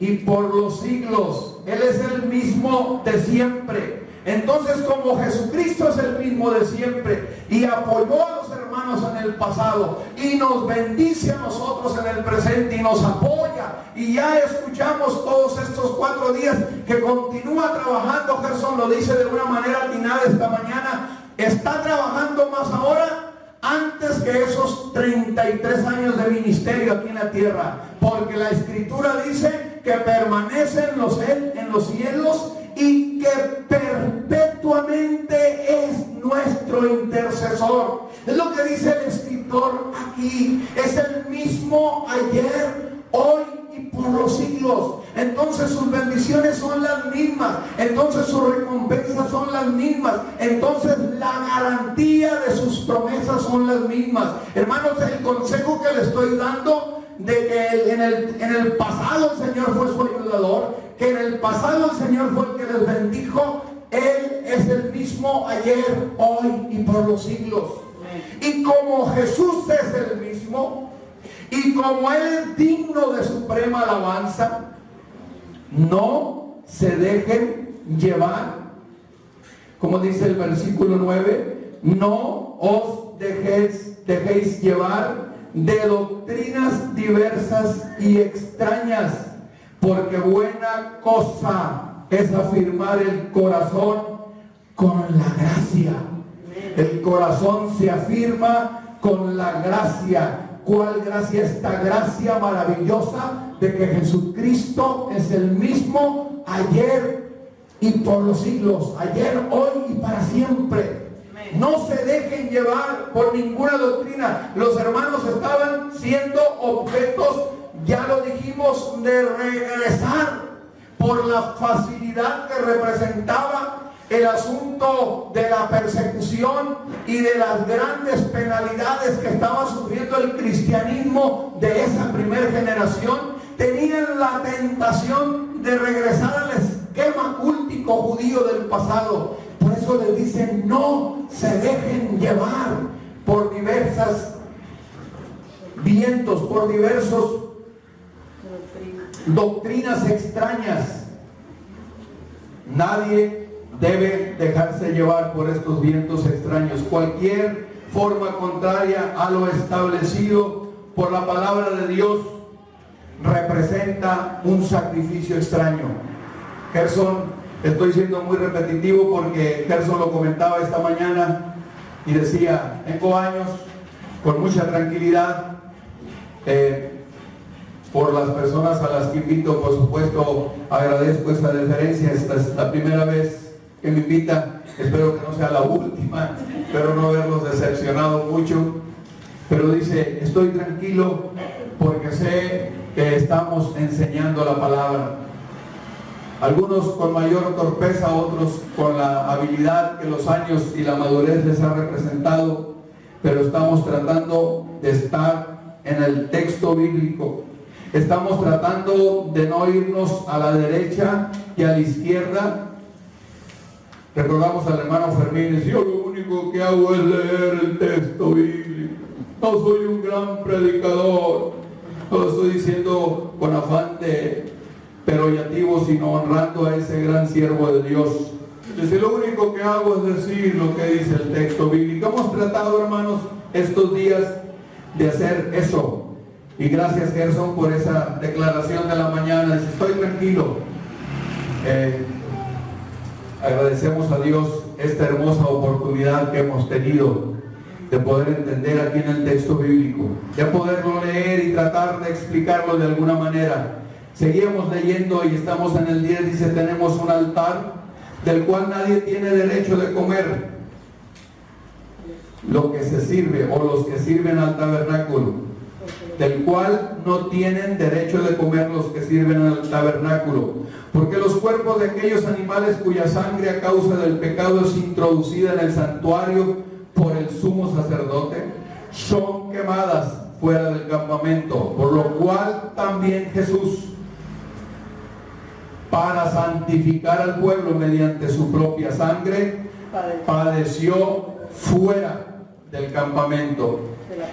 Speaker 1: y por los siglos. Él es el mismo de siempre. Entonces, como Jesucristo es el mismo de siempre y apoyó a los hermanos en el pasado y nos bendice a nosotros en el presente y nos apoya, y ya escuchamos todos estos 4 días que continúa trabajando, Gerson lo dice de una manera atinada esta mañana, está trabajando más ahora antes que esos 33 años de ministerio aquí en la tierra, porque la Escritura dice que permanece en los cielos y que perpetuamente es nuestro intercesor. Es lo que dice el escritor aquí. Es el mismo ayer, hoy y por los siglos. Entonces sus bendiciones son las mismas. Entonces sus recompensas son las mismas. Entonces la garantía de sus promesas son las mismas. Hermanos, el consejo que le estoy dando, de que en el pasado el Señor fue su ayudador, que en el pasado el Señor fue el que les bendijo, Él es el mismo ayer, hoy y por los siglos. Y como Jesús es el mismo, y como Él es digno de suprema alabanza, no se dejen llevar, como dice el versículo 9, no os dejéis llevar de doctrinas diversas y extrañas, porque buena cosa es afirmar el corazón con la gracia. El corazón se afirma con la gracia. ¿Cuál gracia? Esta gracia maravillosa de que Jesucristo es el mismo ayer y por los siglos, ayer, hoy y para siempre. No se dejen llevar por ninguna doctrina. Los hermanos estaban siendo objetos, ya lo dijimos, de regresar por la facilidad que representaba el asunto de la persecución y de las grandes penalidades que estaba sufriendo el cristianismo de esa primera generación. Tenían la tentación de regresar al esquema cultico judío del pasado. Por eso les dicen, no se dejen llevar por diversas vientos, por diversos doctrinas extrañas. Nadie debe dejarse llevar por estos vientos extraños. Cualquier forma contraria a lo establecido por la palabra de Dios representa un sacrificio extraño. Gerson, estoy siendo muy repetitivo porque Gerson lo comentaba esta mañana y decía, tengo años con mucha tranquilidad, por las personas a las que invito, por supuesto, agradezco esa deferencia. Esta es la primera vez que me invitan, espero que no sea la última, espero no haberlos decepcionado mucho, pero dice, estoy tranquilo porque sé que estamos enseñando la palabra. Algunos con mayor torpeza, otros con la habilidad que los años y la madurez les ha representado, pero estamos tratando de estar en el texto bíblico. Estamos tratando de no irnos a la derecha y a la izquierda. Recordamos al hermano Fermín, yo lo único que hago es leer el texto bíblico. No soy un gran predicador. No lo estoy diciendo con afán de peyorativo, sino honrando a ese gran siervo de Dios. Dice, lo único que hago es decir lo que dice el texto bíblico. Hemos tratado, hermanos, estos días de hacer eso. Y gracias, Gerson, por esa declaración de la mañana. Dice, estoy tranquilo. Agradecemos a Dios esta hermosa oportunidad que hemos tenido de poder entender aquí en el texto bíblico, de poderlo leer y tratar de explicarlo de alguna manera. Seguíamos leyendo y estamos en el 10, dice, tenemos un altar del cual nadie tiene derecho de comer lo que se sirve o los que sirven al tabernáculo, del cual no tienen derecho de comer los que sirven al tabernáculo, porque los cuerpos de aquellos animales cuya sangre a causa del pecado es introducida en el santuario por el sumo sacerdote, son quemadas fuera del campamento, por lo cual también Jesús, para santificar al pueblo mediante su propia sangre, padeció fuera del campamento.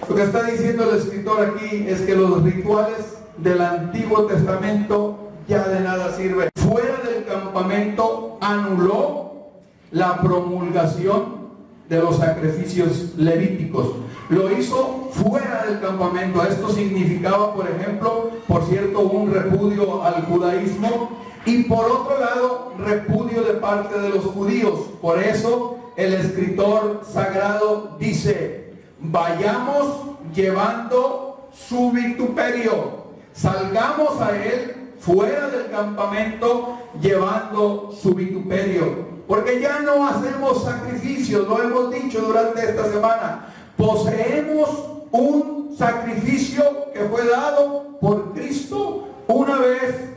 Speaker 1: Lo que está diciendo el escritor aquí es que los rituales del Antiguo Testamento ya de nada sirven. Fuera del campamento anuló la promulgación de los sacrificios levíticos. Lo hizo fuera del campamento. Esto significaba, por ejemplo, por cierto, un repudio al judaísmo y por otro lado, repudio de parte de los judíos. Por eso el escritor sagrado dice, vayamos llevando su vituperio, salgamos a él fuera del campamento llevando su vituperio, porque ya no hacemos sacrificios, lo hemos dicho durante esta semana. Poseemos un sacrificio que fue dado por Cristo una vez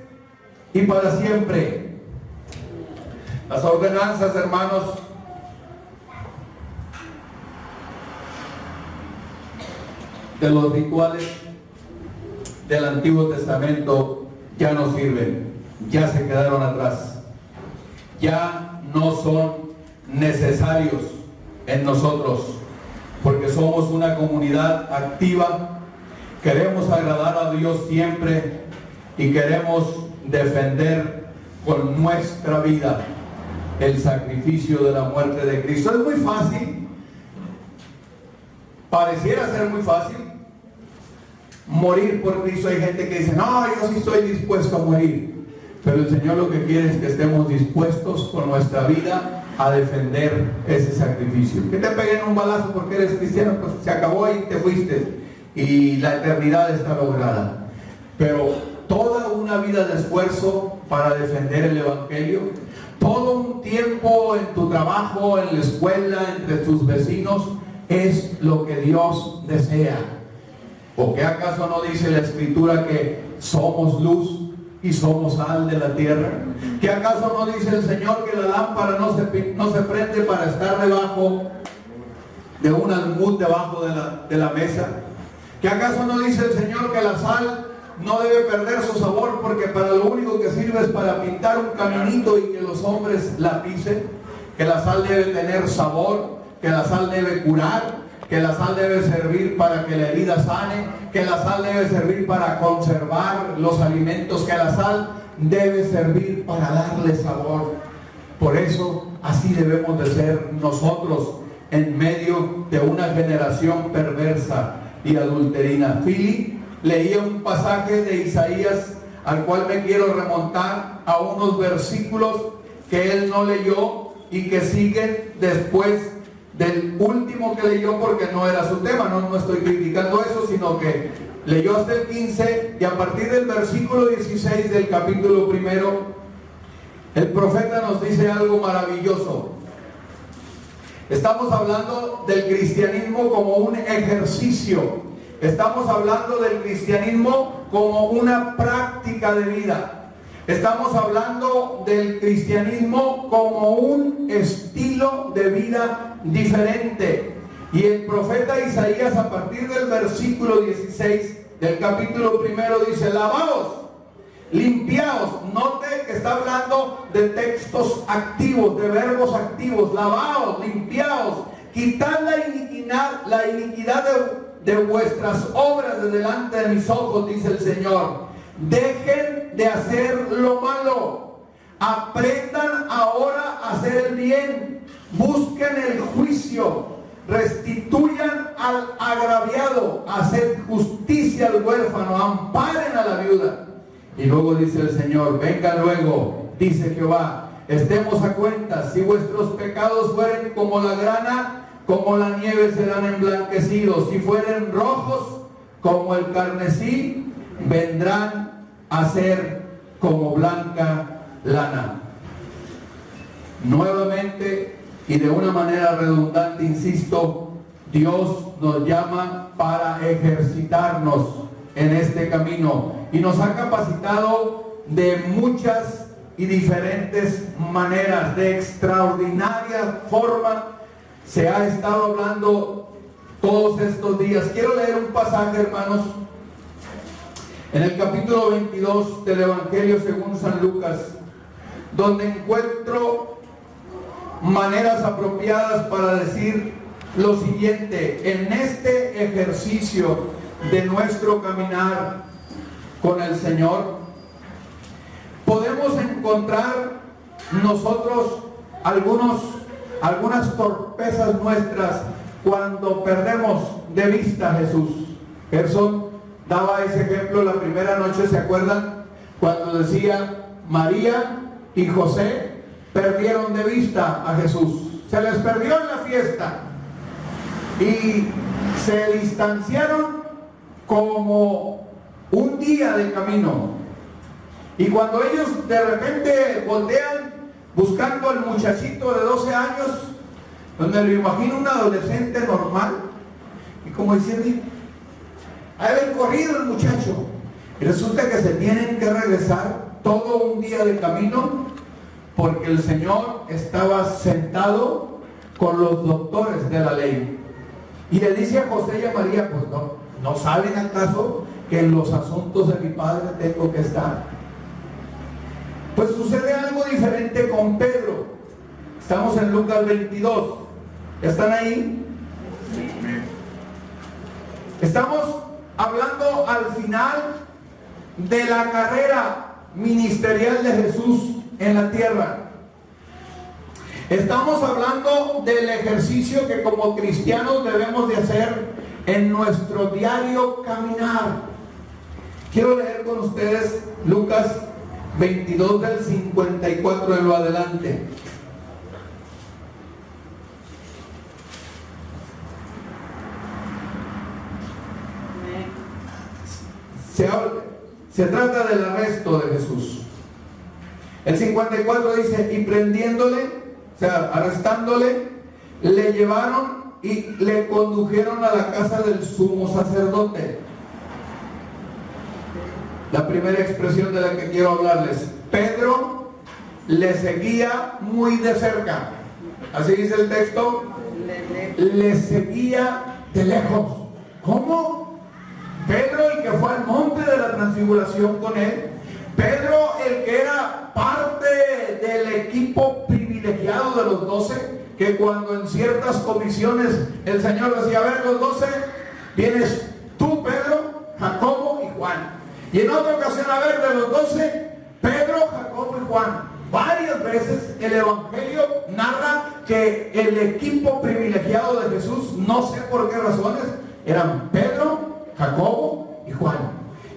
Speaker 1: y para siempre. Las ordenanzas, hermanos, de los rituales del Antiguo Testamento ya no sirven, ya se quedaron atrás, ya no son necesarios en nosotros, porque somos una comunidad activa, queremos agradar a Dios siempre y queremos defender con nuestra vida el sacrificio de la muerte de Cristo. Es muy fácil, pareciera ser muy fácil morir por Cristo. Hay gente que dice, no, yo sí estoy dispuesto a morir, pero el Señor lo que quiere es que estemos dispuestos con nuestra vida a defender ese sacrificio. Que te peguen un balazo porque eres cristiano, pues se acabó y te fuiste y la eternidad está lograda. Pero toda una vida de esfuerzo para defender el Evangelio, todo un tiempo en tu trabajo, en la escuela, entre tus vecinos, es lo que Dios desea. ¿O qué acaso no dice la Escritura que somos luz y somos sal de la tierra? ¿Qué acaso no dice el Señor que la lámpara no se prende para estar debajo de un almud debajo de la mesa? ¿Qué acaso no dice el Señor que la sal no debe perder su sabor porque para lo único que sirve es para pintar un caminito y que los hombres la pisen? Que la sal debe tener sabor, que la sal debe curar, que la sal debe servir para que la herida sane, que la sal debe servir para conservar los alimentos, que la sal debe servir para darle sabor. Por eso así debemos de ser nosotros en medio de una generación perversa y adulterina. Philip leía un pasaje de Isaías al cual me quiero remontar a unos versículos que él no leyó y que siguen después del último que leyó, porque no era su tema. No estoy criticando eso, sino que leyó hasta el 15 y a partir del versículo 16 del capítulo 1 el profeta nos dice algo maravilloso. Estamos hablando del cristianismo como un ejercicio, estamos hablando del cristianismo como una práctica de vida. Estamos hablando del cristianismo como un estilo de vida diferente. Y el profeta Isaías, a partir del versículo 16 del capítulo 1, dice: lavaos, limpiaos. Note que está hablando de textos activos, de verbos activos. Lavaos, limpiaos, quitad la iniquidad de vuestras obras de delante de mis ojos, dice el Señor. Dejen de hacer lo malo, aprendan ahora a hacer el bien, busquen el juicio, restituyan al agraviado, haced justicia al huérfano, amparen a la viuda. Y luego dice el Señor: venga luego, dice Jehová, estemos a cuentas. Si vuestros pecados fueren como la grana, como la nieve serán emblanquecidos. Si fueren rojos como el carmesí, vendrán a ser como blanca lana. Nuevamente y de una manera redundante, insisto, Dios nos llama para ejercitarnos en este camino y nos ha capacitado de muchas y diferentes maneras, de extraordinaria forma. Se ha estado hablando todos estos días. Quiero leer un pasaje, hermanos, en el capítulo 22 del Evangelio según San Lucas, donde encuentro maneras apropiadas para decir lo siguiente: en este ejercicio de nuestro caminar con el Señor, podemos encontrar nosotros algunas torpezas nuestras cuando perdemos de vista a Jesús. Gerson daba ese ejemplo la primera noche, ¿se acuerdan? Cuando decía: María y José perdieron de vista a Jesús, se les perdió en la fiesta y se distanciaron como un día de camino. Y cuando ellos de repente voltean buscando al muchachito de 12 años, donde lo imagino un adolescente normal, y como diciendo: ha de haber corrido el muchacho. Y resulta que se tienen que regresar todo un día de camino porque el Señor estaba sentado con los doctores de la ley. Y le dice a José y a María, pues ¿no saben acaso que en los asuntos de mi Padre tengo que estar? Pues sucede algo diferente con Pedro. Estamos en Lucas 22. ¿Ya están ahí? Estamos hablando al final de la carrera ministerial de Jesús en la tierra. Estamos hablando del ejercicio que como cristianos debemos de hacer en nuestro diario caminar. Quiero leer con ustedes Lucas 22 del 54 en lo adelante. Se trata del arresto de Jesús. El 54 dice, y prendiéndole, o sea, arrestándole, le llevaron y le condujeron a la casa del sumo sacerdote. La primera expresión de la que quiero hablarles. Pedro le seguía muy de cerca. Así dice el texto. Le seguía de lejos. ¿Cómo? Pedro, el que fue al monte de la transfiguración con él. Pedro, el que era parte del equipo privilegiado de los 12, que cuando en ciertas comisiones el Señor decía, a ver, los 12, vienes tú, Pedro, Jacobo y Juan. Y en otra ocasión, a ver, de los 12, Pedro, Jacobo y Juan. Varias veces el Evangelio narra que el equipo privilegiado de Jesús, no sé por qué razones, eran Pedro, Jacobo y Juan.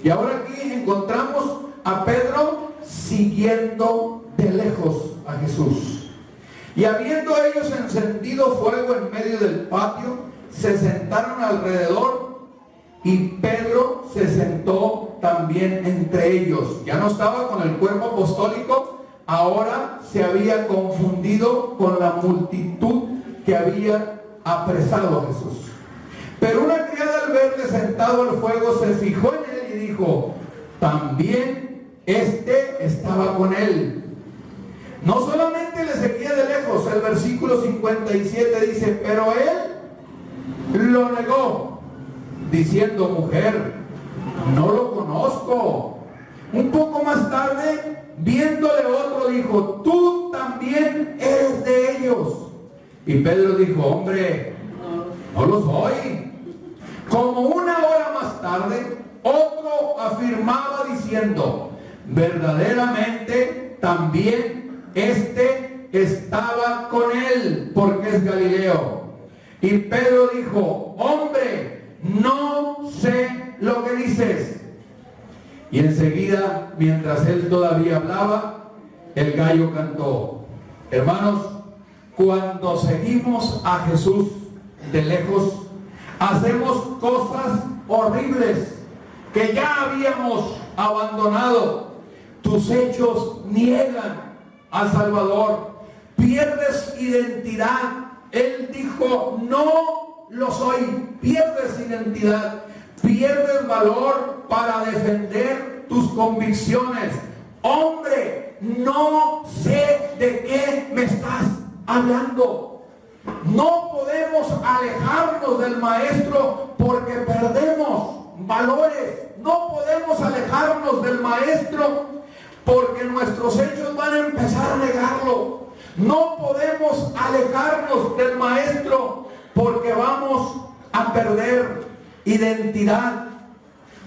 Speaker 1: Y ahora aquí encontramos a Pedro siguiendo de lejos a Jesús. Y habiendo ellos encendido fuego en medio del patio, se sentaron alrededor y Pedro se sentó también entre ellos. Ya no estaba con el cuerpo apostólico, ahora se había confundido con la multitud que había apresado a Jesús. Pero una criada al verle sentado al fuego se fijó en él y dijo, también estaba con él. No solamente le seguía de lejos, el versículo 57 dice, pero él lo negó, diciendo, mujer, no lo conozco. Un poco más tarde, viéndole otro, dijo, tú también eres de ellos. Y Pedro dijo, hombre, no lo soy. Como una hora más tarde, otro afirmaba diciendo, verdaderamente también estaba con él, porque es Galileo. Y Pedro dijo, hombre, no sé lo que dices. Y enseguida, mientras él todavía hablaba, el gallo cantó. Hermanos, cuando seguimos a Jesús de lejos, hacemos cosas horribles que ya habíamos abandonado. Tus hechos niegan al Salvador. Pierdes identidad. Él dijo, no lo soy. Pierdes identidad. Pierdes valor para defender tus convicciones. Hombre, no sé de qué me estás hablando. No podemos alejarnos del Maestro porque perdemos valores. No podemos alejarnos del Maestro porque nuestros hechos van a empezar a negarlo. No podemos alejarnos del Maestro porque vamos a perder identidad.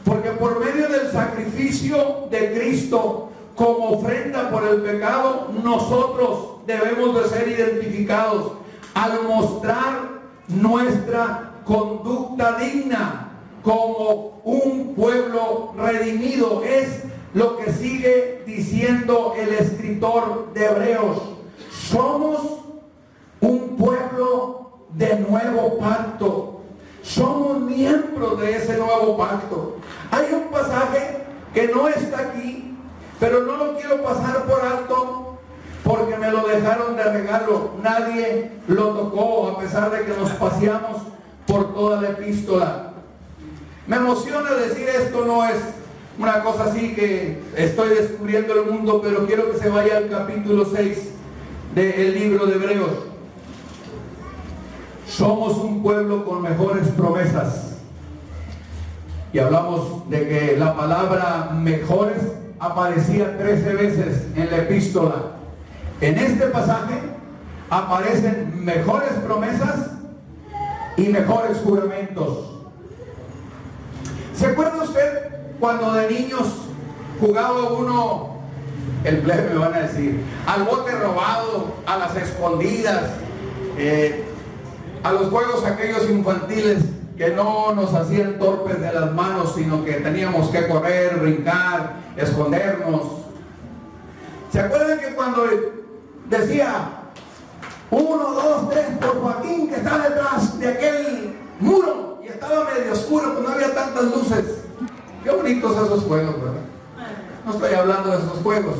Speaker 1: Porque por medio del sacrificio de Cristo como ofrenda por el pecado, nosotros debemos de ser identificados al mostrar nuestra conducta digna como un pueblo redimido. Es lo que sigue diciendo el escritor de Hebreos. Somos un pueblo de nuevo pacto. Somos miembros de ese nuevo pacto. Hay un pasaje que no está aquí, pero no lo quiero pasar por alto porque me lo dejaron de regalo. Nadie lo tocó a pesar de que nos paseamos por toda la epístola. Me emociona decir esto, una cosa así que estoy descubriendo el mundo, pero quiero que se vaya al capítulo 6 del libro de Hebreos. Somos un pueblo con mejores promesas. Y hablamos de que la palabra mejores aparecía 13 veces en la epístola. En este pasaje aparecen mejores promesas y mejores juramentos. ¿Se acuerda usted cuando de niños jugaba uno, el plebe me van a decir, al bote robado, a las escondidas, a los juegos aquellos infantiles que no nos hacían torpes de las manos, sino que teníamos que correr, brincar, escondernos? ¿Se acuerdan que cuando decía 1, 2, 3 por Joaquín, que está detrás de aquel muro y estaba medio oscuro, pues no había tantas luces? Qué bonitos esos juegos, ¿verdad? No estoy hablando de esos juegos,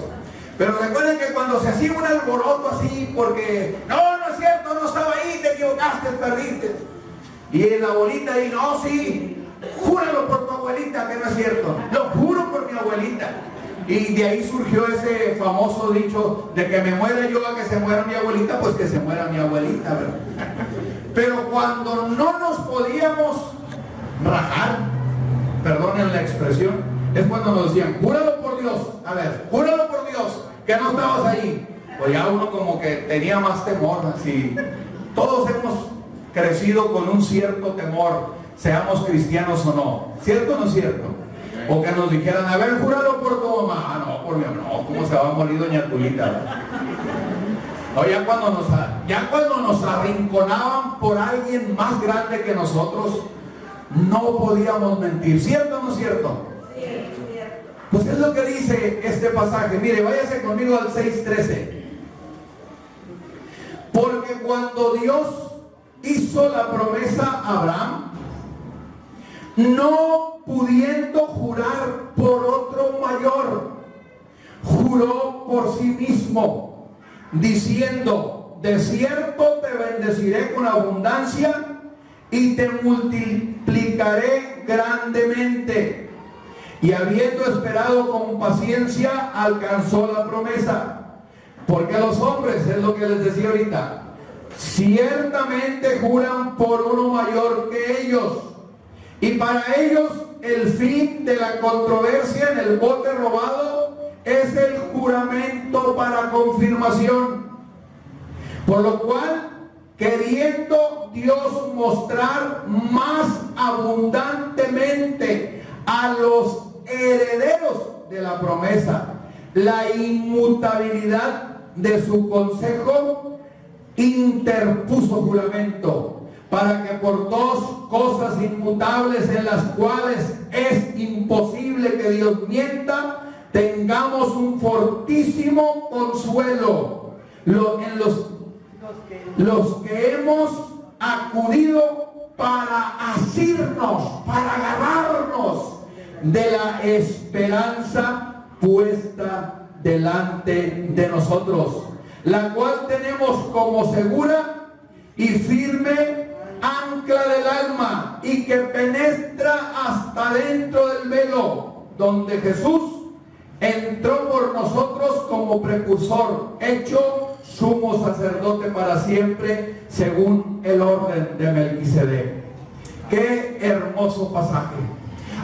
Speaker 1: pero recuerden que cuando se hacía un alboroto así, porque no es cierto, no estaba ahí, te equivocaste, perdiste, y la abuelita ahí, no, sí, júralo por tu abuelita que no es cierto, lo juro por mi abuelita. Y de ahí surgió ese famoso dicho de que me muera yo a que se muera mi abuelita, pues que se muera mi abuelita, ¿verdad? Pero cuando no nos podíamos rajar, perdonen la expresión, es cuando nos decían, júralo por Dios, a ver, júralo por Dios, que no estabas ahí. Pues ya uno como que tenía más temor, así. Todos hemos crecido con un cierto temor, seamos cristianos o no, ¿cierto o no es cierto? O que nos dijeran, a ver, júralo por tu mamá. Ah, no, por mi mamá, no, ¿cómo se va a morir doña Tulita? O ya cuando nos arrinconaban por alguien más grande que nosotros, no podíamos mentir, ¿cierto o no es cierto? Sí, es cierto. Pues es lo que dice este pasaje. Mire, váyase conmigo al 6:13. Porque cuando Dios hizo la promesa a Abraham, no pudiendo jurar por otro mayor, juró por sí mismo, diciendo, de cierto te bendeciré con abundancia y te multiplicaré grandemente. Y habiendo esperado con paciencia, alcanzó la promesa. Porque los hombres, es lo que les decía ahorita, ciertamente juran por uno mayor que ellos, y para ellos el fin de la controversia en el bote robado es el juramento para confirmación. Por lo cual, queriendo Dios mostrar más abundantemente a los herederos de la promesa la inmutabilidad de su consejo, interpuso juramento, para que por dos cosas inmutables en las cuales es imposible que Dios mienta, tengamos un fortísimo consuelo en los que hemos acudido para asirnos, para agarrarnos de la esperanza puesta delante de nosotros, la cual tenemos como segura y firme ancla del alma, y que penetra hasta dentro del velo, donde Jesús entró por nosotros como precursor, hecho sumo sacerdote para siempre, según el orden de Melquisedec. Qué hermoso pasaje.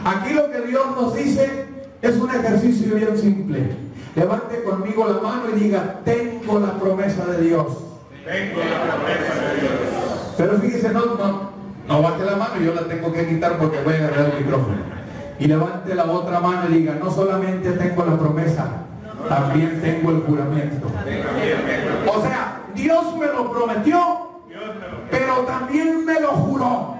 Speaker 1: Aquí lo que Dios nos dice es un ejercicio bien simple. Levante conmigo la mano y diga, tengo la promesa de Dios. Tengo la promesa de Dios. Pero fíjese, no baje la mano, yo la tengo que quitar porque voy a agarrar el micrófono. Y levante la otra mano y diga, no solamente tengo la promesa, también tengo el juramento. O sea, Dios me lo prometió, pero también me lo juró.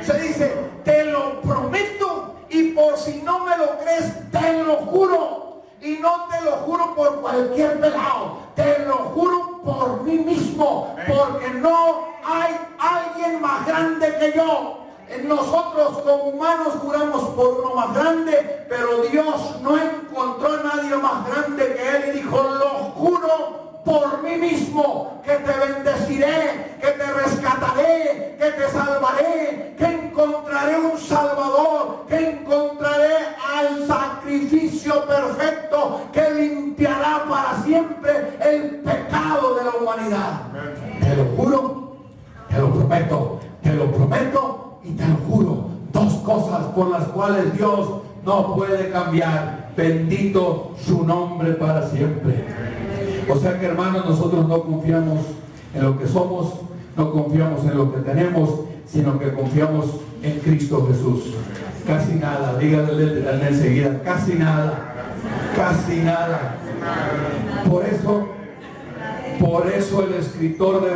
Speaker 1: Se dice, te lo prometo, y por si no me lo crees, te lo juro. Y no te lo juro por cualquier pelado, te lo juro por mí mismo, porque no hay alguien más grande que yo. Nosotros como humanos juramos por uno más grande, pero Dios no encontró a nadie más grande que Él y dijo, lo juro por mí mismo, que te bendeciré, que te rescataré, que te salvaré, que encontraré un Salvador, que encontraré al sacrificio la humanidad. Te lo juro, te lo prometo y te lo juro. Dos cosas por las cuales Dios no puede cambiar. Bendito su nombre para siempre. O sea que, hermanos, nosotros no confiamos en lo que somos, no confiamos en lo que tenemos, sino que confiamos en Cristo Jesús. Casi nada, dígale enseguida, casi nada, casi nada. Por eso el escritor de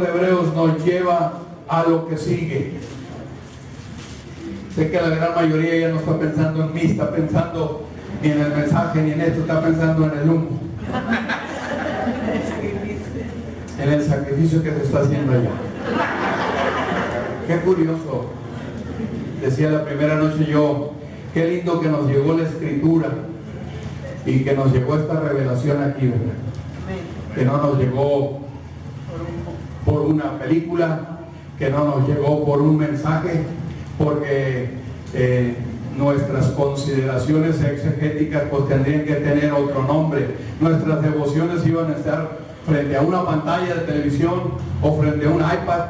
Speaker 1: Hebreos nos lleva a lo que sigue. Sé que la gran mayoría ya no está pensando en mí, está pensando ni en el mensaje, ni en esto, está pensando en el humo, en el sacrificio que se está haciendo allá. Qué curioso. Decía la primera noche yo, qué lindo que nos llegó la escritura y que nos llegó esta revelación aquí, ¿verdad? Que no nos llegó por una película, que no nos llegó por un mensaje, porque nuestras consideraciones exegéticas pues tendrían que tener otro nombre. Nuestras devociones iban a estar frente a una pantalla de televisión o frente a un iPad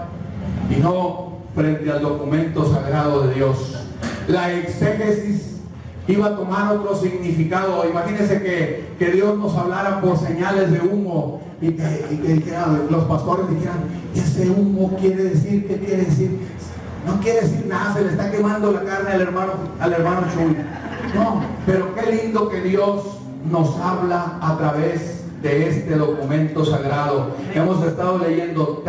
Speaker 1: y no frente al documento sagrado de Dios. La exégesis iba a tomar otro significado. Imagínense que Dios nos hablara por señales de humo y que los pastores dijeran, ese humo quiere decir, ¿qué quiere decir? No quiere decir nada, se le está quemando la carne al hermano Chuy. No, pero qué lindo que Dios nos habla a través de este documento sagrado. Hemos estado leyendo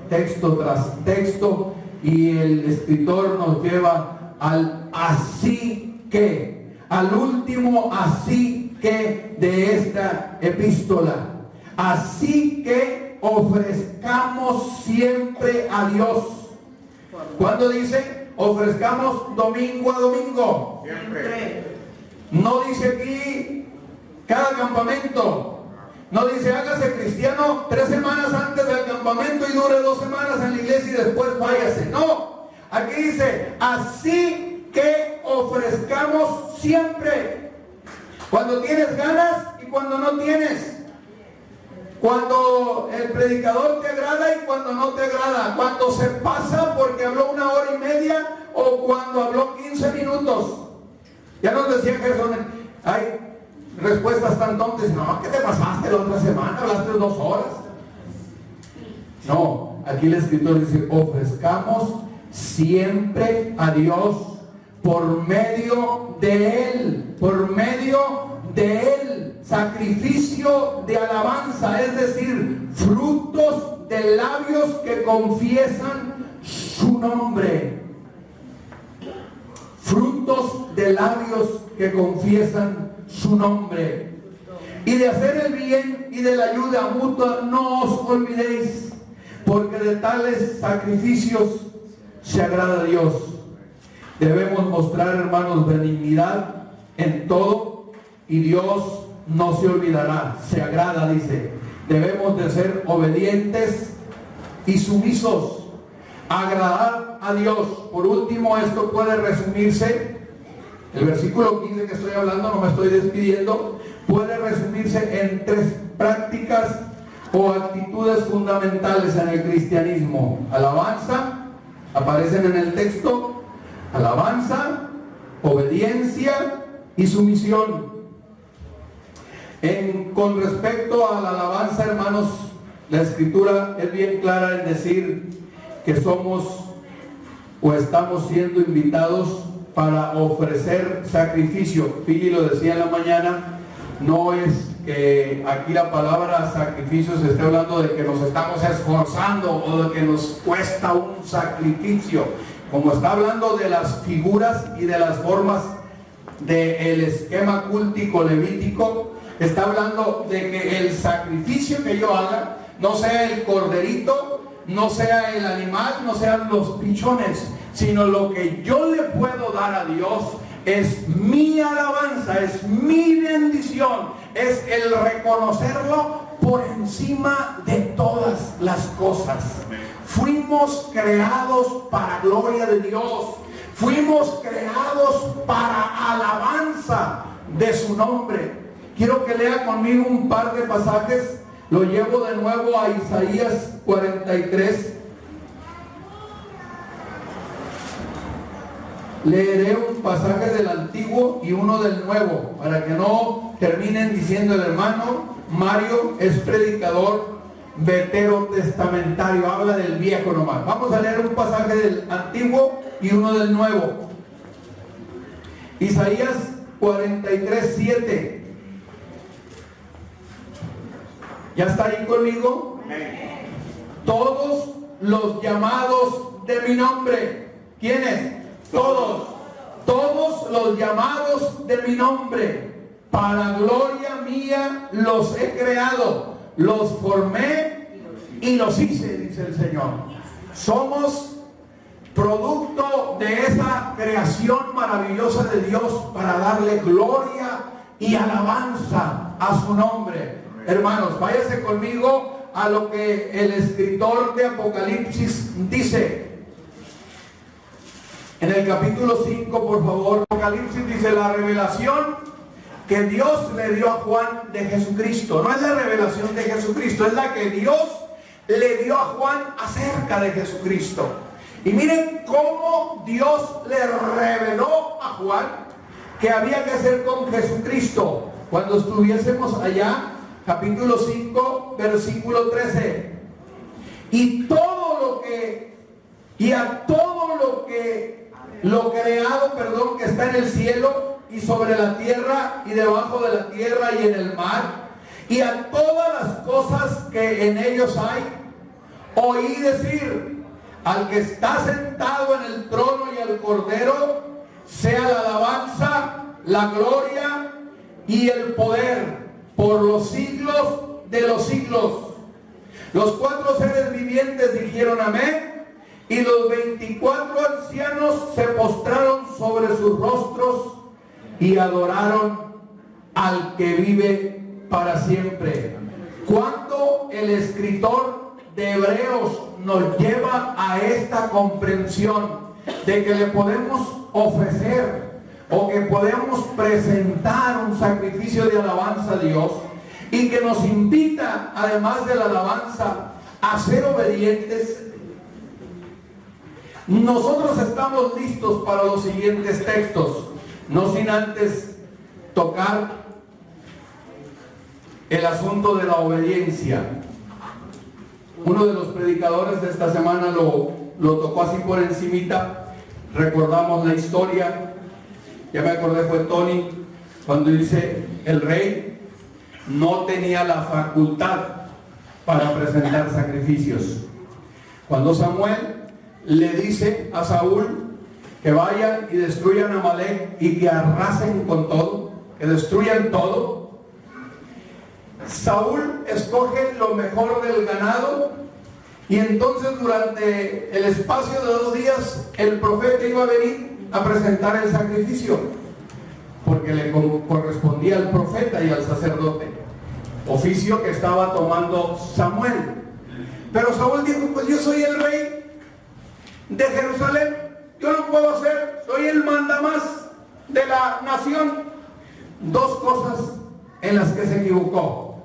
Speaker 1: texto tras texto y el escritor nos lleva al así que, al último así que de esta epístola. Así que ofrezcamos siempre a Dios. ¿Cuándo dice? Ofrezcamos domingo a domingo. Siempre. No dice aquí cada campamento. No dice hágase cristiano 3 semanas antes del campamento y dure 2 semanas en la iglesia y después váyase. No. Aquí dice así que ofrezcamos siempre. Cuando tienes ganas y cuando no tienes. Cuando el predicador te agrada y cuando no te agrada. Cuando se pasa porque habló 1 hora y media o cuando habló 15 minutos. Ya nos decía Jesús, hay respuestas tan tontas. No, ¿qué te pasaste la otra semana? Hablaste 2 horas. No, aquí el escritor dice, ofrezcamos siempre a Dios por medio de Él. Por medio de Él. Sacrificio de alabanza, es decir, frutos de labios que confiesan su nombre. Frutos de labios que confiesan su nombre. Y de hacer el bien y de la ayuda mutua no os olvidéis, porque de tales sacrificios se agrada a Dios. Debemos mostrar, hermanos, benignidad en todo y Dios no se olvidará, se agrada, dice. Debemos de ser obedientes y sumisos, agradar a Dios. Por último, esto puede resumirse, el versículo 15 que estoy hablando, no me estoy despidiendo, puede resumirse en 3 prácticas o actitudes fundamentales en el cristianismo. Alabanza, aparecen en el texto, alabanza, obediencia y sumisión. Con respecto a la alabanza, hermanos, la escritura es bien clara en decir que somos o estamos siendo invitados para ofrecer sacrificio. Pili lo decía en la mañana, no es que aquí la palabra sacrificio se esté hablando de que nos estamos esforzando o de que nos cuesta un sacrificio, como está hablando de las figuras y de las formas del esquema cultico levítico. Está hablando de que el sacrificio que yo haga no sea el corderito, no sea el animal, no sean los pichones, sino lo que yo le puedo dar a Dios es mi alabanza, es mi bendición, es el reconocerlo por encima de todas las cosas. Fuimos creados para gloria de Dios, fuimos creados para alabanza de su nombre. Quiero que lea conmigo un par de pasajes. Lo llevo de nuevo a Isaías 43. Leeré un pasaje del Antiguo y uno del Nuevo, para que no terminen diciendo: el hermano Mario es predicador veterotestamentario, habla del viejo nomás. Vamos a leer un pasaje del Antiguo y uno del Nuevo. Isaías 43, 7. ¿Ya está ahí conmigo? Todos los llamados de mi nombre. ¿Quiénes? Todos. Todos los llamados de mi nombre. Para gloria mía los he creado. Los formé y los hice, dice el Señor. Somos producto de esa creación maravillosa de Dios para darle gloria y alabanza a su nombre. Hermanos, váyase conmigo a lo que el escritor de Apocalipsis dice. En el capítulo 5, por favor. Apocalipsis dice: la revelación que Dios le dio a Juan de Jesucristo. No es la revelación de Jesucristo, es la que Dios le dio a Juan acerca de Jesucristo. Y miren cómo Dios le reveló a Juan que había que hacer con Jesucristo. Cuando estuviésemos allá, capítulo 5, versículo 13. Y a todo lo creado, que está en el cielo y sobre la tierra y debajo de la tierra y en el mar, y a todas las cosas que en ellos hay, oí decir: al que está sentado en el trono y al Cordero, sea la alabanza, la gloria y el poder por los siglos de los siglos. Los 4 seres vivientes dijeron amén, y los 24 ancianos se postraron sobre sus rostros y adoraron al que vive para siempre. Cuando el escritor de Hebreos nos lleva a esta comprensión de que le podemos ofrecer o que podemos presentar un sacrificio de alabanza a Dios, y que nos invita, además de la alabanza, a ser obedientes, nosotros estamos listos para los siguientes textos, no sin antes tocar el asunto de la obediencia. Uno de los predicadores de esta semana lo tocó así por encimita. Recordamos la historia, ya me acordé, fue Tony, cuando dice: el rey no tenía la facultad para presentar sacrificios. Cuando Samuel le dice a Saúl que vayan y destruyan a Amalek y que arrasen con todo, que destruyan todo, Saúl escoge lo mejor del ganado, y entonces durante el espacio de 2 días el profeta iba a venir a presentar el sacrificio, porque le correspondía al profeta y al sacerdote, oficio que estaba tomando Samuel. Pero Saúl dijo: pues yo soy el rey de Jerusalén, yo lo puedo hacer, soy el mandamás de la nación. 2 cosas en las que se equivocó: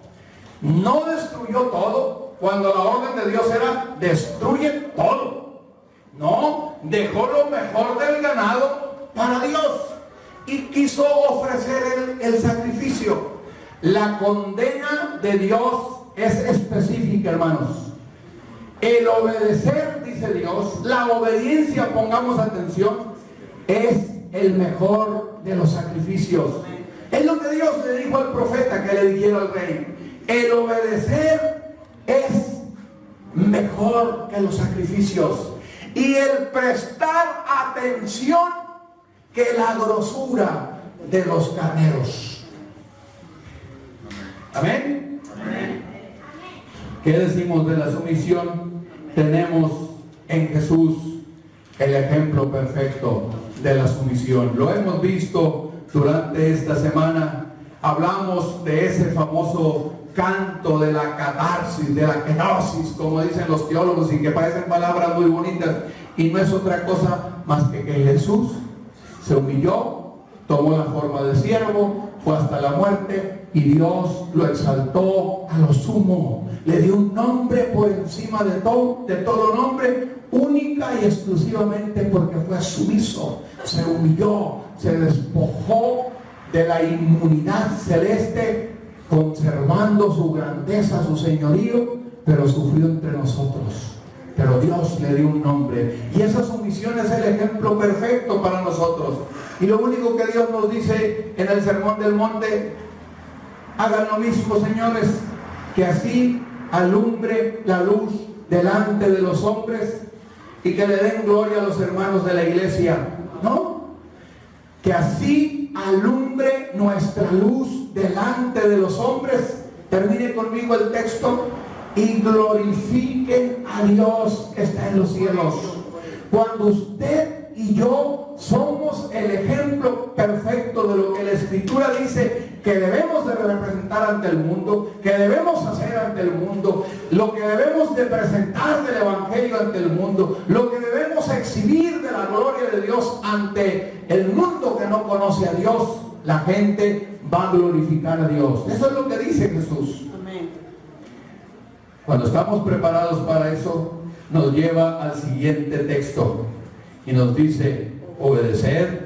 Speaker 1: no destruyó todo, cuando la orden de Dios era: destruye todo. No, dejó lo mejor del ganado para Dios y quiso ofrecer el sacrificio. La condena de Dios es específica, hermanos. El obedecer, dice Dios, la obediencia, pongamos atención, es el mejor de los sacrificios. Es lo que Dios le dijo al profeta que le dijera al rey: el obedecer es mejor que los sacrificios, y el prestar atención que la grosura de los carneros. Amén. ¿Qué decimos de la sumisión? Tenemos en Jesús el ejemplo perfecto de la sumisión. Lo hemos visto durante esta semana. Hablamos de ese famoso canto de la catarsis, de la kenosis, como dicen los teólogos, y que parecen palabras muy bonitas, y no es otra cosa más que Jesús se humilló, tomó la forma de siervo, fue hasta la muerte y Dios lo exaltó a lo sumo. Le dio un nombre por encima de todo nombre, única y exclusivamente porque fue sumiso, se humilló, se despojó de la inmunidad celeste, conservando su grandeza, su señorío, pero sufrió entre nosotros. Pero Dios le dio un nombre, y esa sumisión es el ejemplo perfecto para nosotros. Y lo único que Dios nos dice en el Sermón del Monte: hagan lo mismo, señores, que así alumbre la luz delante de los hombres y que le den gloria a los hermanos de la iglesia. ¿No? Que así alumbre nuestra luz delante de los hombres. Termine conmigo el texto: y glorifiquen a Dios que está en los cielos. Cuando usted y yo somos el ejemplo perfecto de lo que la Escritura dice que debemos de representar ante el mundo, que debemos hacer ante el mundo, lo que debemos de presentar del Evangelio ante el mundo, lo que debemos exhibir de la gloria de Dios ante el mundo que no conoce a Dios, la gente va a glorificar a Dios. Eso es lo que dice Jesús. Cuando estamos preparados para eso, nos lleva al siguiente texto y nos dice: obedeced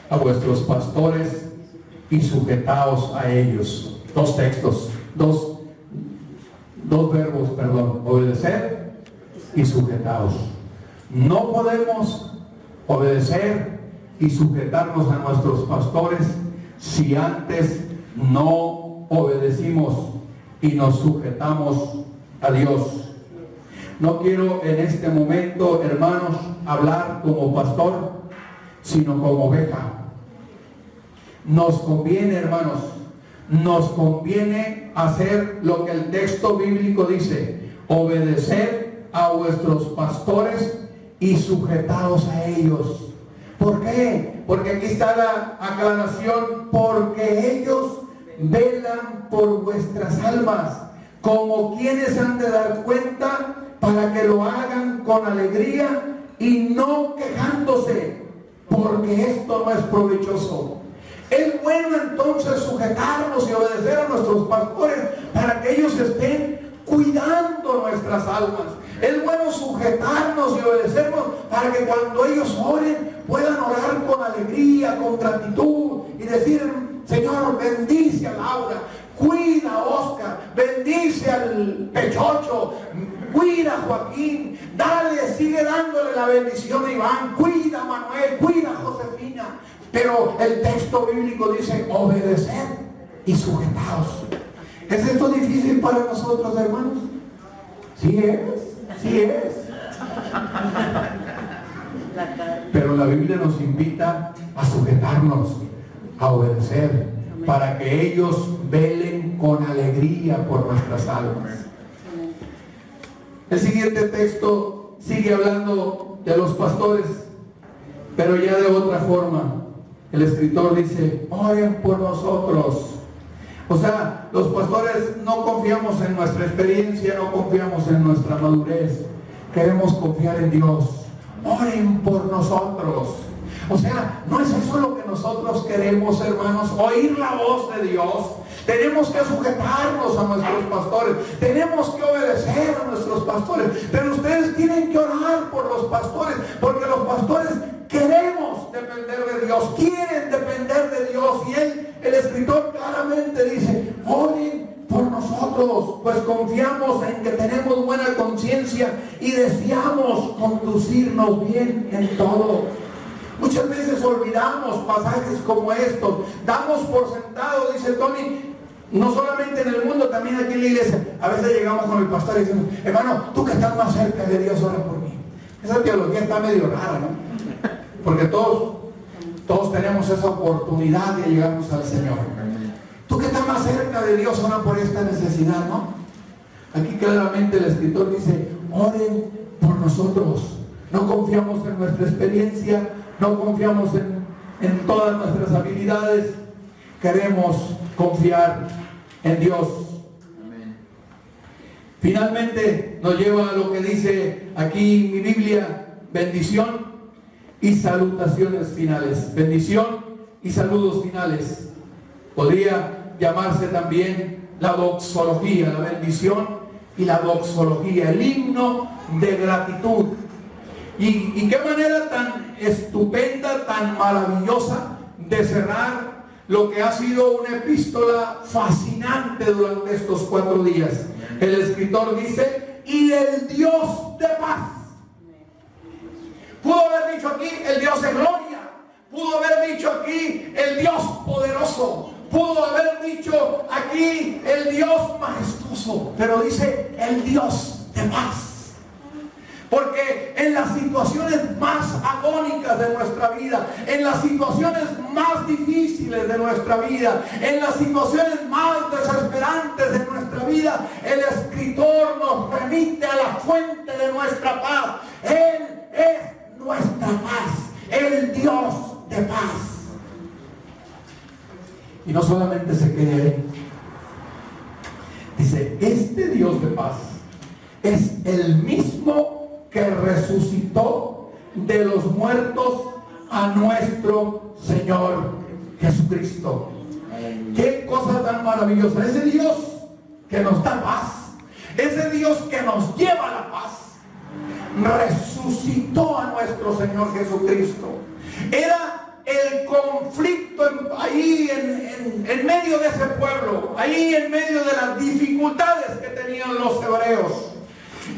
Speaker 1: a vuestros pastores y sujetaos a ellos. Dos textos, dos verbos, perdón: obedeced y sujetaos. No podemos obedecer y sujetarnos a nuestros pastores si antes no obedecimos y nos sujetamos a Dios. No quiero en este momento, hermanos, hablar como pastor, sino como oveja. Nos conviene, hermanos, nos conviene hacer lo que el texto bíblico dice: obedecer a vuestros pastores y sujetaos a ellos. ¿Por qué? Porque aquí está la aclaración: porque ellos velan por vuestras almas, como quienes han de dar cuenta, para que lo hagan con alegría y no quejándose, porque esto no es provechoso. Es bueno entonces sujetarnos y obedecer a nuestros pastores para que ellos estén cuidando nuestras almas. Es bueno sujetarnos y obedecernos para que cuando ellos oren puedan orar con alegría, con gratitud y decir: Señor, bendice a Laura, cuida a Oscar, bendice al Pechocho, cuida a Joaquín, sigue dándole la bendición a Iván, cuida a Manuel, cuida a Josefina. Pero el texto bíblico dice: obedeced y sujetaos. ¿Es esto difícil para nosotros, hermanos? Sí es. Pero la Biblia nos invita a sujetarnos, a obedecer, para que ellos velen con alegría por nuestras almas. El siguiente texto sigue hablando de los pastores, pero ya de otra forma. El escritor dice: oren por nosotros. O sea, los pastores no confiamos en nuestra experiencia, no confiamos en nuestra madurez, queremos confiar en Dios. Oren por nosotros. O sea, no es eso lo que nosotros queremos, hermanos, oír la voz de Dios. Tenemos que sujetarnos a nuestros pastores, tenemos que obedecer a nuestros pastores, pero ustedes tienen que orar por los pastores, porque los pastores queremos depender de Dios, quieren depender de Dios. Y el escritor claramente dice: oren por nosotros, pues confiamos en que tenemos buena conciencia y deseamos conducirnos bien en todo. Muchas veces olvidamos pasajes como estos, damos por sentado, dice Tony, no solamente en el mundo, también aquí en la iglesia. A veces llegamos con el pastor y decimos: hermano, tú que estás más cerca de Dios, ora por mí. Esa teología está medio rara, ¿no? Porque todos tenemos esa oportunidad de llegarnos al Señor. Tú que estás más cerca de Dios, ora por esta necesidad, ¿no? Aquí claramente el escritor dice: oren por nosotros. No confiamos en nuestra experiencia, no confiamos en todas nuestras habilidades, queremos confiar en Dios. Amén. Finalmente nos lleva a lo que dice aquí mi Biblia: bendición y salutaciones finales. Bendición y saludos finales. Podría llamarse también la doxología, la bendición y la doxología, el himno de gratitud. Y qué manera tan estupenda, tan maravillosa de cerrar lo que ha sido una epístola fascinante durante estos 4 días. El escritor dice: y el Dios de paz. Pudo haber dicho aquí el Dios de gloria, pudo haber dicho aquí el Dios poderoso, pudo haber dicho aquí el Dios majestuoso, pero dice el Dios de paz. Porque en las situaciones más agónicas de nuestra vida, en las situaciones más difíciles de nuestra vida, en las situaciones más desesperantes de nuestra vida, el escritor nos remite a la fuente de nuestra paz. Él es nuestra paz, el Dios de paz. Y no solamente se queda ahí. Dice, este Dios de paz es el mismo que resucitó de los muertos a nuestro Señor Jesucristo. Qué cosa tan maravillosa. Ese Dios que nos da paz, ese Dios que nos lleva a la paz, resucitó a nuestro Señor Jesucristo. Era el conflicto ahí en medio de ese pueblo, ahí en medio de las dificultades que tenían los hebreos.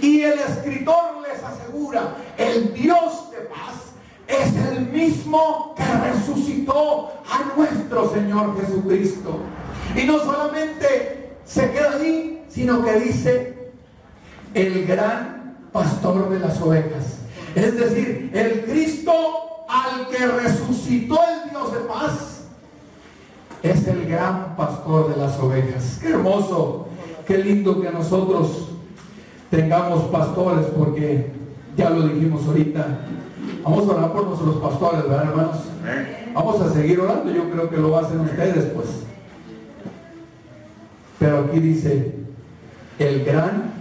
Speaker 1: Y el escritor les asegura, el Dios de paz es el mismo que resucitó a nuestro Señor Jesucristo. Y no solamente se queda ahí, sino que dice, el gran pastor de las ovejas. Es decir, el Cristo al que resucitó el Dios de paz es el gran pastor de las ovejas. Qué hermoso, qué lindo que nosotros tengamos pastores, porque ya lo dijimos ahorita, vamos a orar por nuestros pastores, ¿verdad, hermanos? Vamos a seguir orando, yo creo que lo hacen ustedes, pues. Pero aquí dice, el gran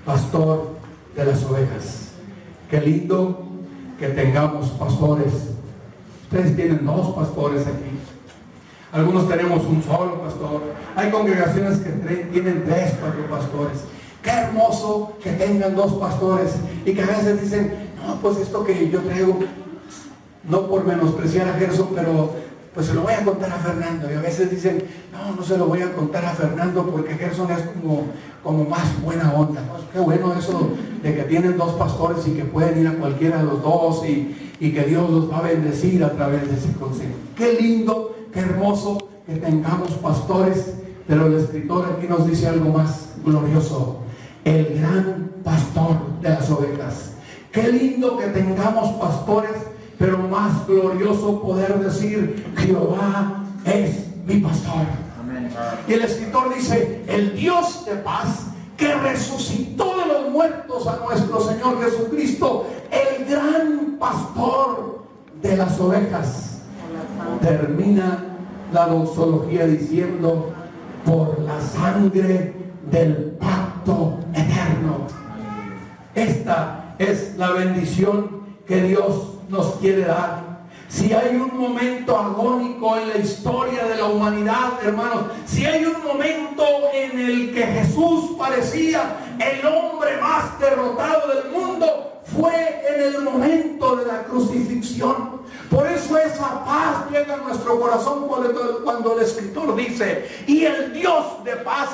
Speaker 1: pastor de las ovejas. Qué lindo que tengamos pastores. Ustedes tienen 2 pastores aquí. Algunos tenemos un solo pastor. Hay congregaciones que tienen 3, 4 pastores. Qué hermoso que tengan 2 pastores y que a veces dicen, no, pues esto que yo traigo, no por menospreciar a Gerson, pero pues se lo voy a contar a Fernando. Y a veces dicen, no se lo voy a contar a Fernando porque Gerson es como más buena onda. Pues qué bueno eso de que tienen 2 pastores y que pueden ir a cualquiera de los 2 y que Dios los va a bendecir a través de ese consejo. Qué lindo, qué hermoso que tengamos pastores, pero el escritor aquí nos dice algo más glorioso. El gran pastor de las ovejas. Qué lindo que tengamos pastores, pero más glorioso poder decir, Jehová es mi pastor. Amén. Y el escritor dice, el Dios de paz que resucitó de los muertos a nuestro Señor Jesucristo, el gran pastor de las ovejas. Termina la doxología diciendo, por la sangre del pacto eterno. Esta es la bendición que Dios nos quiere dar. Si hay un momento agónico en la historia de la humanidad, hermanos, si hay un momento en el que Jesús parecía el hombre más derrotado del mundo, fue en el momento de la crucifixión. Por eso esa paz llega a nuestro corazón cuando el escritor dice, y el Dios de paz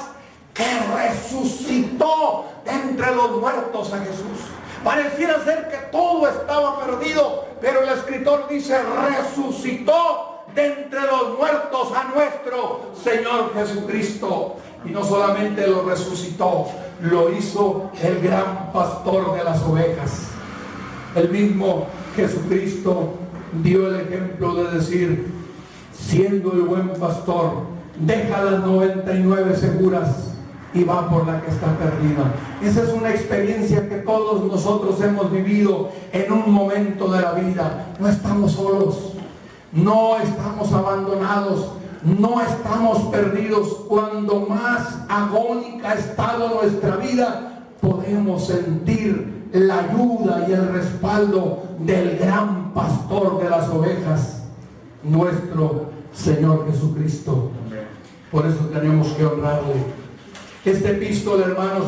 Speaker 1: que resucitó de entre los muertos a Jesús. Pareciera ser que todo estaba perdido, pero el escritor dice, resucitó de entre los muertos a nuestro Señor Jesucristo. Y no solamente lo resucitó, lo hizo el gran pastor de las ovejas. El mismo Jesucristo dio el ejemplo de decir, siendo el buen pastor, deja las 99 seguras y va por la que está perdida. Esa es una experiencia que todos nosotros hemos vivido en un momento de la vida. No estamos solos, no estamos abandonados, no estamos perdidos. Cuando más agónica ha estado nuestra vida, podemos sentir la ayuda y el respaldo del gran pastor de las ovejas, nuestro Señor Jesucristo. Por eso tenemos que honrarle. Este epístola, hermanos,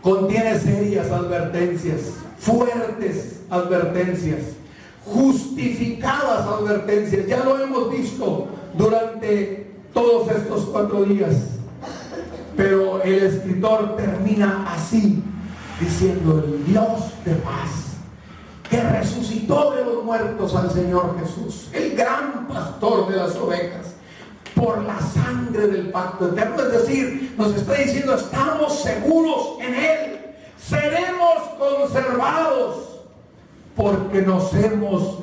Speaker 1: contiene serias advertencias, fuertes advertencias, justificadas advertencias. Ya lo hemos visto durante todos estos 4 días. Pero el escritor termina así, diciendo: el Dios de paz, que resucitó de los muertos al Señor Jesús, el gran pastor de las ovejas, por la sangre del pacto eterno. Es decir, nos está diciendo: estamos seguros en Él, seremos conservados, porque nos hemos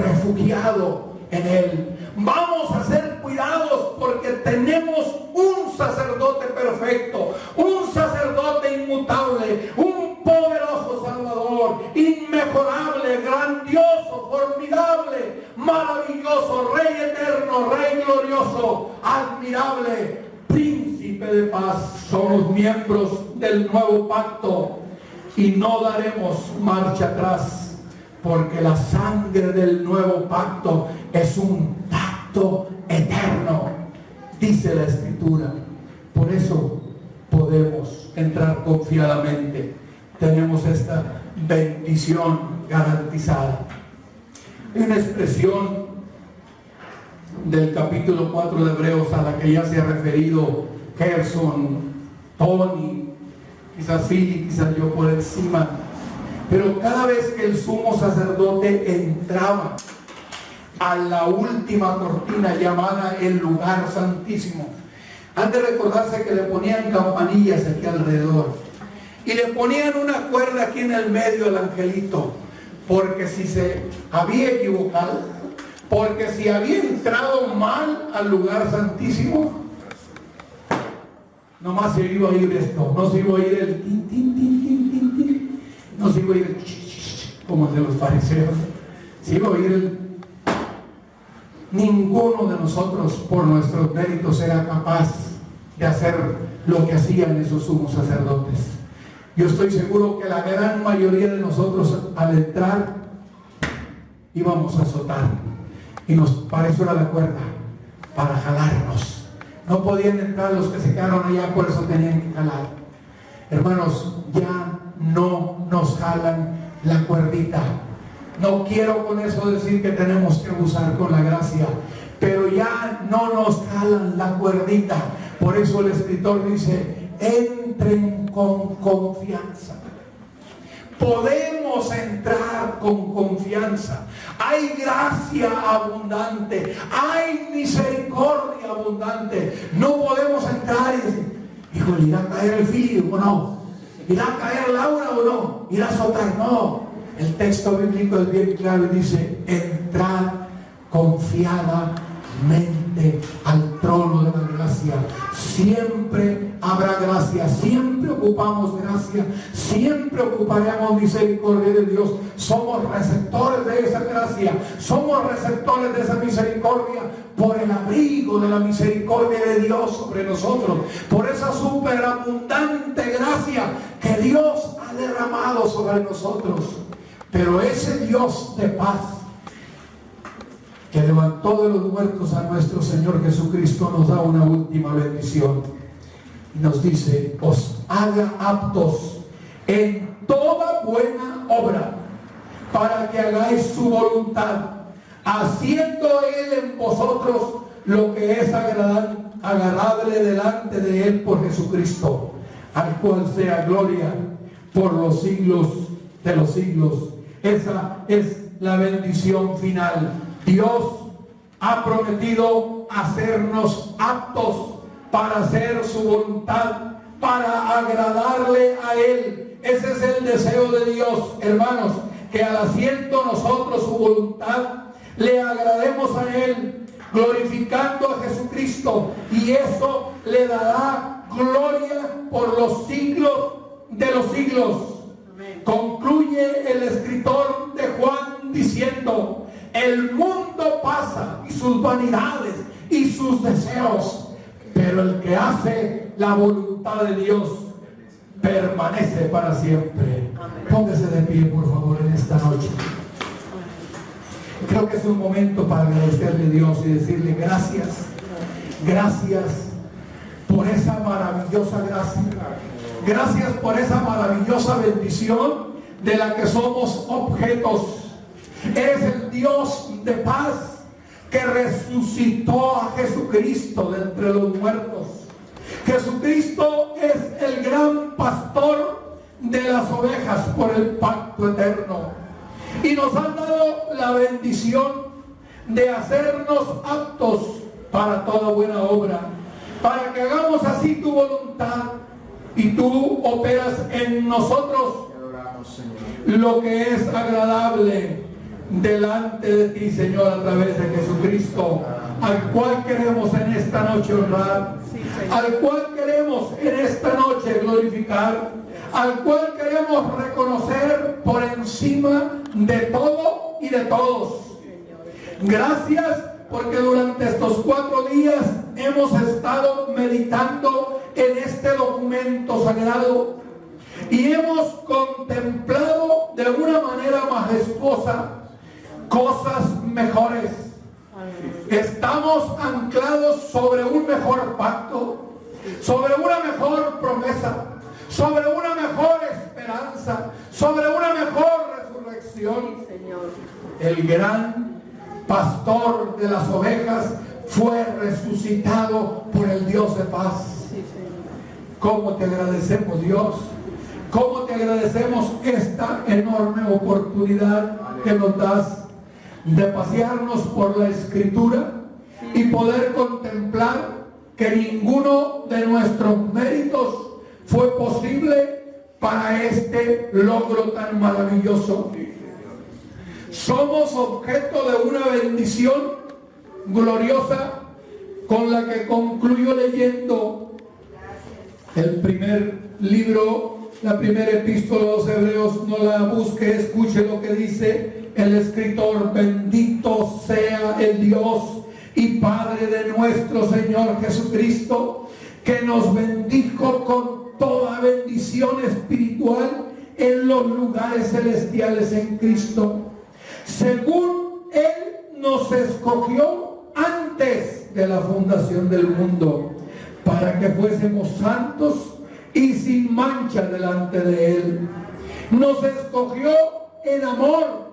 Speaker 1: refugiado en Él. Vamos a ser cuidados porque tenemos un sacerdote perfecto, un sacerdote inmutable, un poderoso Salvador, inmejorable, grandioso, formidable, maravilloso, Rey eterno, Rey glorioso, admirable, Príncipe de paz. Somos miembros del nuevo pacto y no daremos marcha atrás, porque la sangre del nuevo pacto es un pacto eterno, dice la Escritura. Por eso podemos entrar confiadamente. Tenemos esta bendición garantizada. Hay una expresión del capítulo 4 de Hebreos a la que ya se ha referido Gerson, Tony, quizás Philly, quizás yo por encima. Pero cada vez que el sumo sacerdote entraba a la última cortina llamada el lugar santísimo, han de recordarse que le ponían campanillas aquí alrededor y le ponían una cuerda aquí en el medio al angelito, porque si se había equivocado, porque si había entrado mal al lugar santísimo, nomás se iba a oír esto, no se iba a oír el tin, tin, tin, tin, tin, tin. No se iba a oír el como el de los fariseos. Se iba a oír el... Ninguno de nosotros, por nuestros méritos, era capaz de hacer lo que hacían esos sumos sacerdotes. Yo estoy seguro que la gran mayoría de nosotros, al entrar, íbamos a azotar. Y para eso era la cuerda, para jalarnos. No podían entrar los que se quedaron allá, por eso tenían que jalar. Hermanos, ya no nos jalan la cuerdita. No quiero con eso decir que tenemos que abusar con la gracia, pero ya no nos jalan la cuerdita. Por eso el escritor dice: entren con confianza. Podemos entrar con confianza. Hay gracia abundante, hay misericordia abundante. No podemos entrar y decir: híjole, ¿irá a caer el filio o no? ¿Irá a caer Laura o no? ¿Irá a azotar? No. El texto bíblico es bien claro y dice: entrad confiadamente al trono de la gracia. Siempre habrá gracia, siempre ocupamos gracia, siempre ocuparemos misericordia de Dios. Somos receptores de esa gracia, somos receptores de esa misericordia por el abrigo de la misericordia de Dios sobre nosotros, por esa superabundante gracia que Dios ha derramado sobre nosotros. Pero ese Dios de paz, que levantó de los muertos a nuestro Señor Jesucristo, nos da una última bendición y nos dice: os haga aptos en toda buena obra, para que hagáis su voluntad, haciendo Él en vosotros lo que es agradable delante de Él por Jesucristo, al cual sea gloria por los siglos de los siglos. Esa es la bendición final. Dios ha prometido hacernos aptos para hacer su voluntad, para agradarle a Él. Ese es el deseo de Dios, hermanos, que al haciendo nosotros su voluntad, le agrademos a Él, glorificando a Jesucristo, y eso le dará gloria por los siglos de los siglos. Concluye el escritor de Juan diciendo: el mundo pasa y sus vanidades y sus deseos, pero el que hace la voluntad de Dios permanece para siempre. Póngase de pie, por favor, en esta noche. Creo que es un momento para agradecerle a Dios y decirle: gracias, Gracias por esa maravillosa gracia. Gracias por esa maravillosa bendición de la que somos objetos. Eres el Dios de paz que resucitó a Jesucristo de entre los muertos. Jesucristo es el gran pastor de las ovejas por el pacto eterno. Y nos han dado la bendición de hacernos aptos para toda buena obra, para que hagamos así tu voluntad y tú operas en nosotros lo que es agradable delante de ti, Señor, a través de Jesucristo, al cual queremos en esta noche honrar, al cual queremos en esta noche glorificar, al cual queremos reconocer por encima de todo y de todos. Gracias porque durante estos 4 días hemos estado meditando en este documento sagrado y hemos contemplado de una manera majestuosa cosas mejores. Estamos anclados sobre un mejor pacto, sobre una mejor promesa, sobre una mejor esperanza, sobre una mejor resurrección. El gran pastor de las ovejas fue resucitado por el Dios de paz. ¿Cómo te agradecemos, Dios? ¿Cómo te agradecemos esta enorme oportunidad que nos das de pasearnos por la Escritura y poder contemplar que ninguno de nuestros méritos fue posible para este logro tan maravilloso? Somos objeto de una bendición gloriosa con la que concluyo leyendo el primer libro, la primera epístola de los Hebreos. No la busque, escuche lo que dice el escritor: bendito sea el Dios y Padre de nuestro Señor Jesucristo, que nos bendijo con toda bendición espiritual en los lugares celestiales en Cristo, según Él nos escogió antes de la fundación del mundo, para que fuésemos santos y sin mancha delante de Él. Nos escogió en amor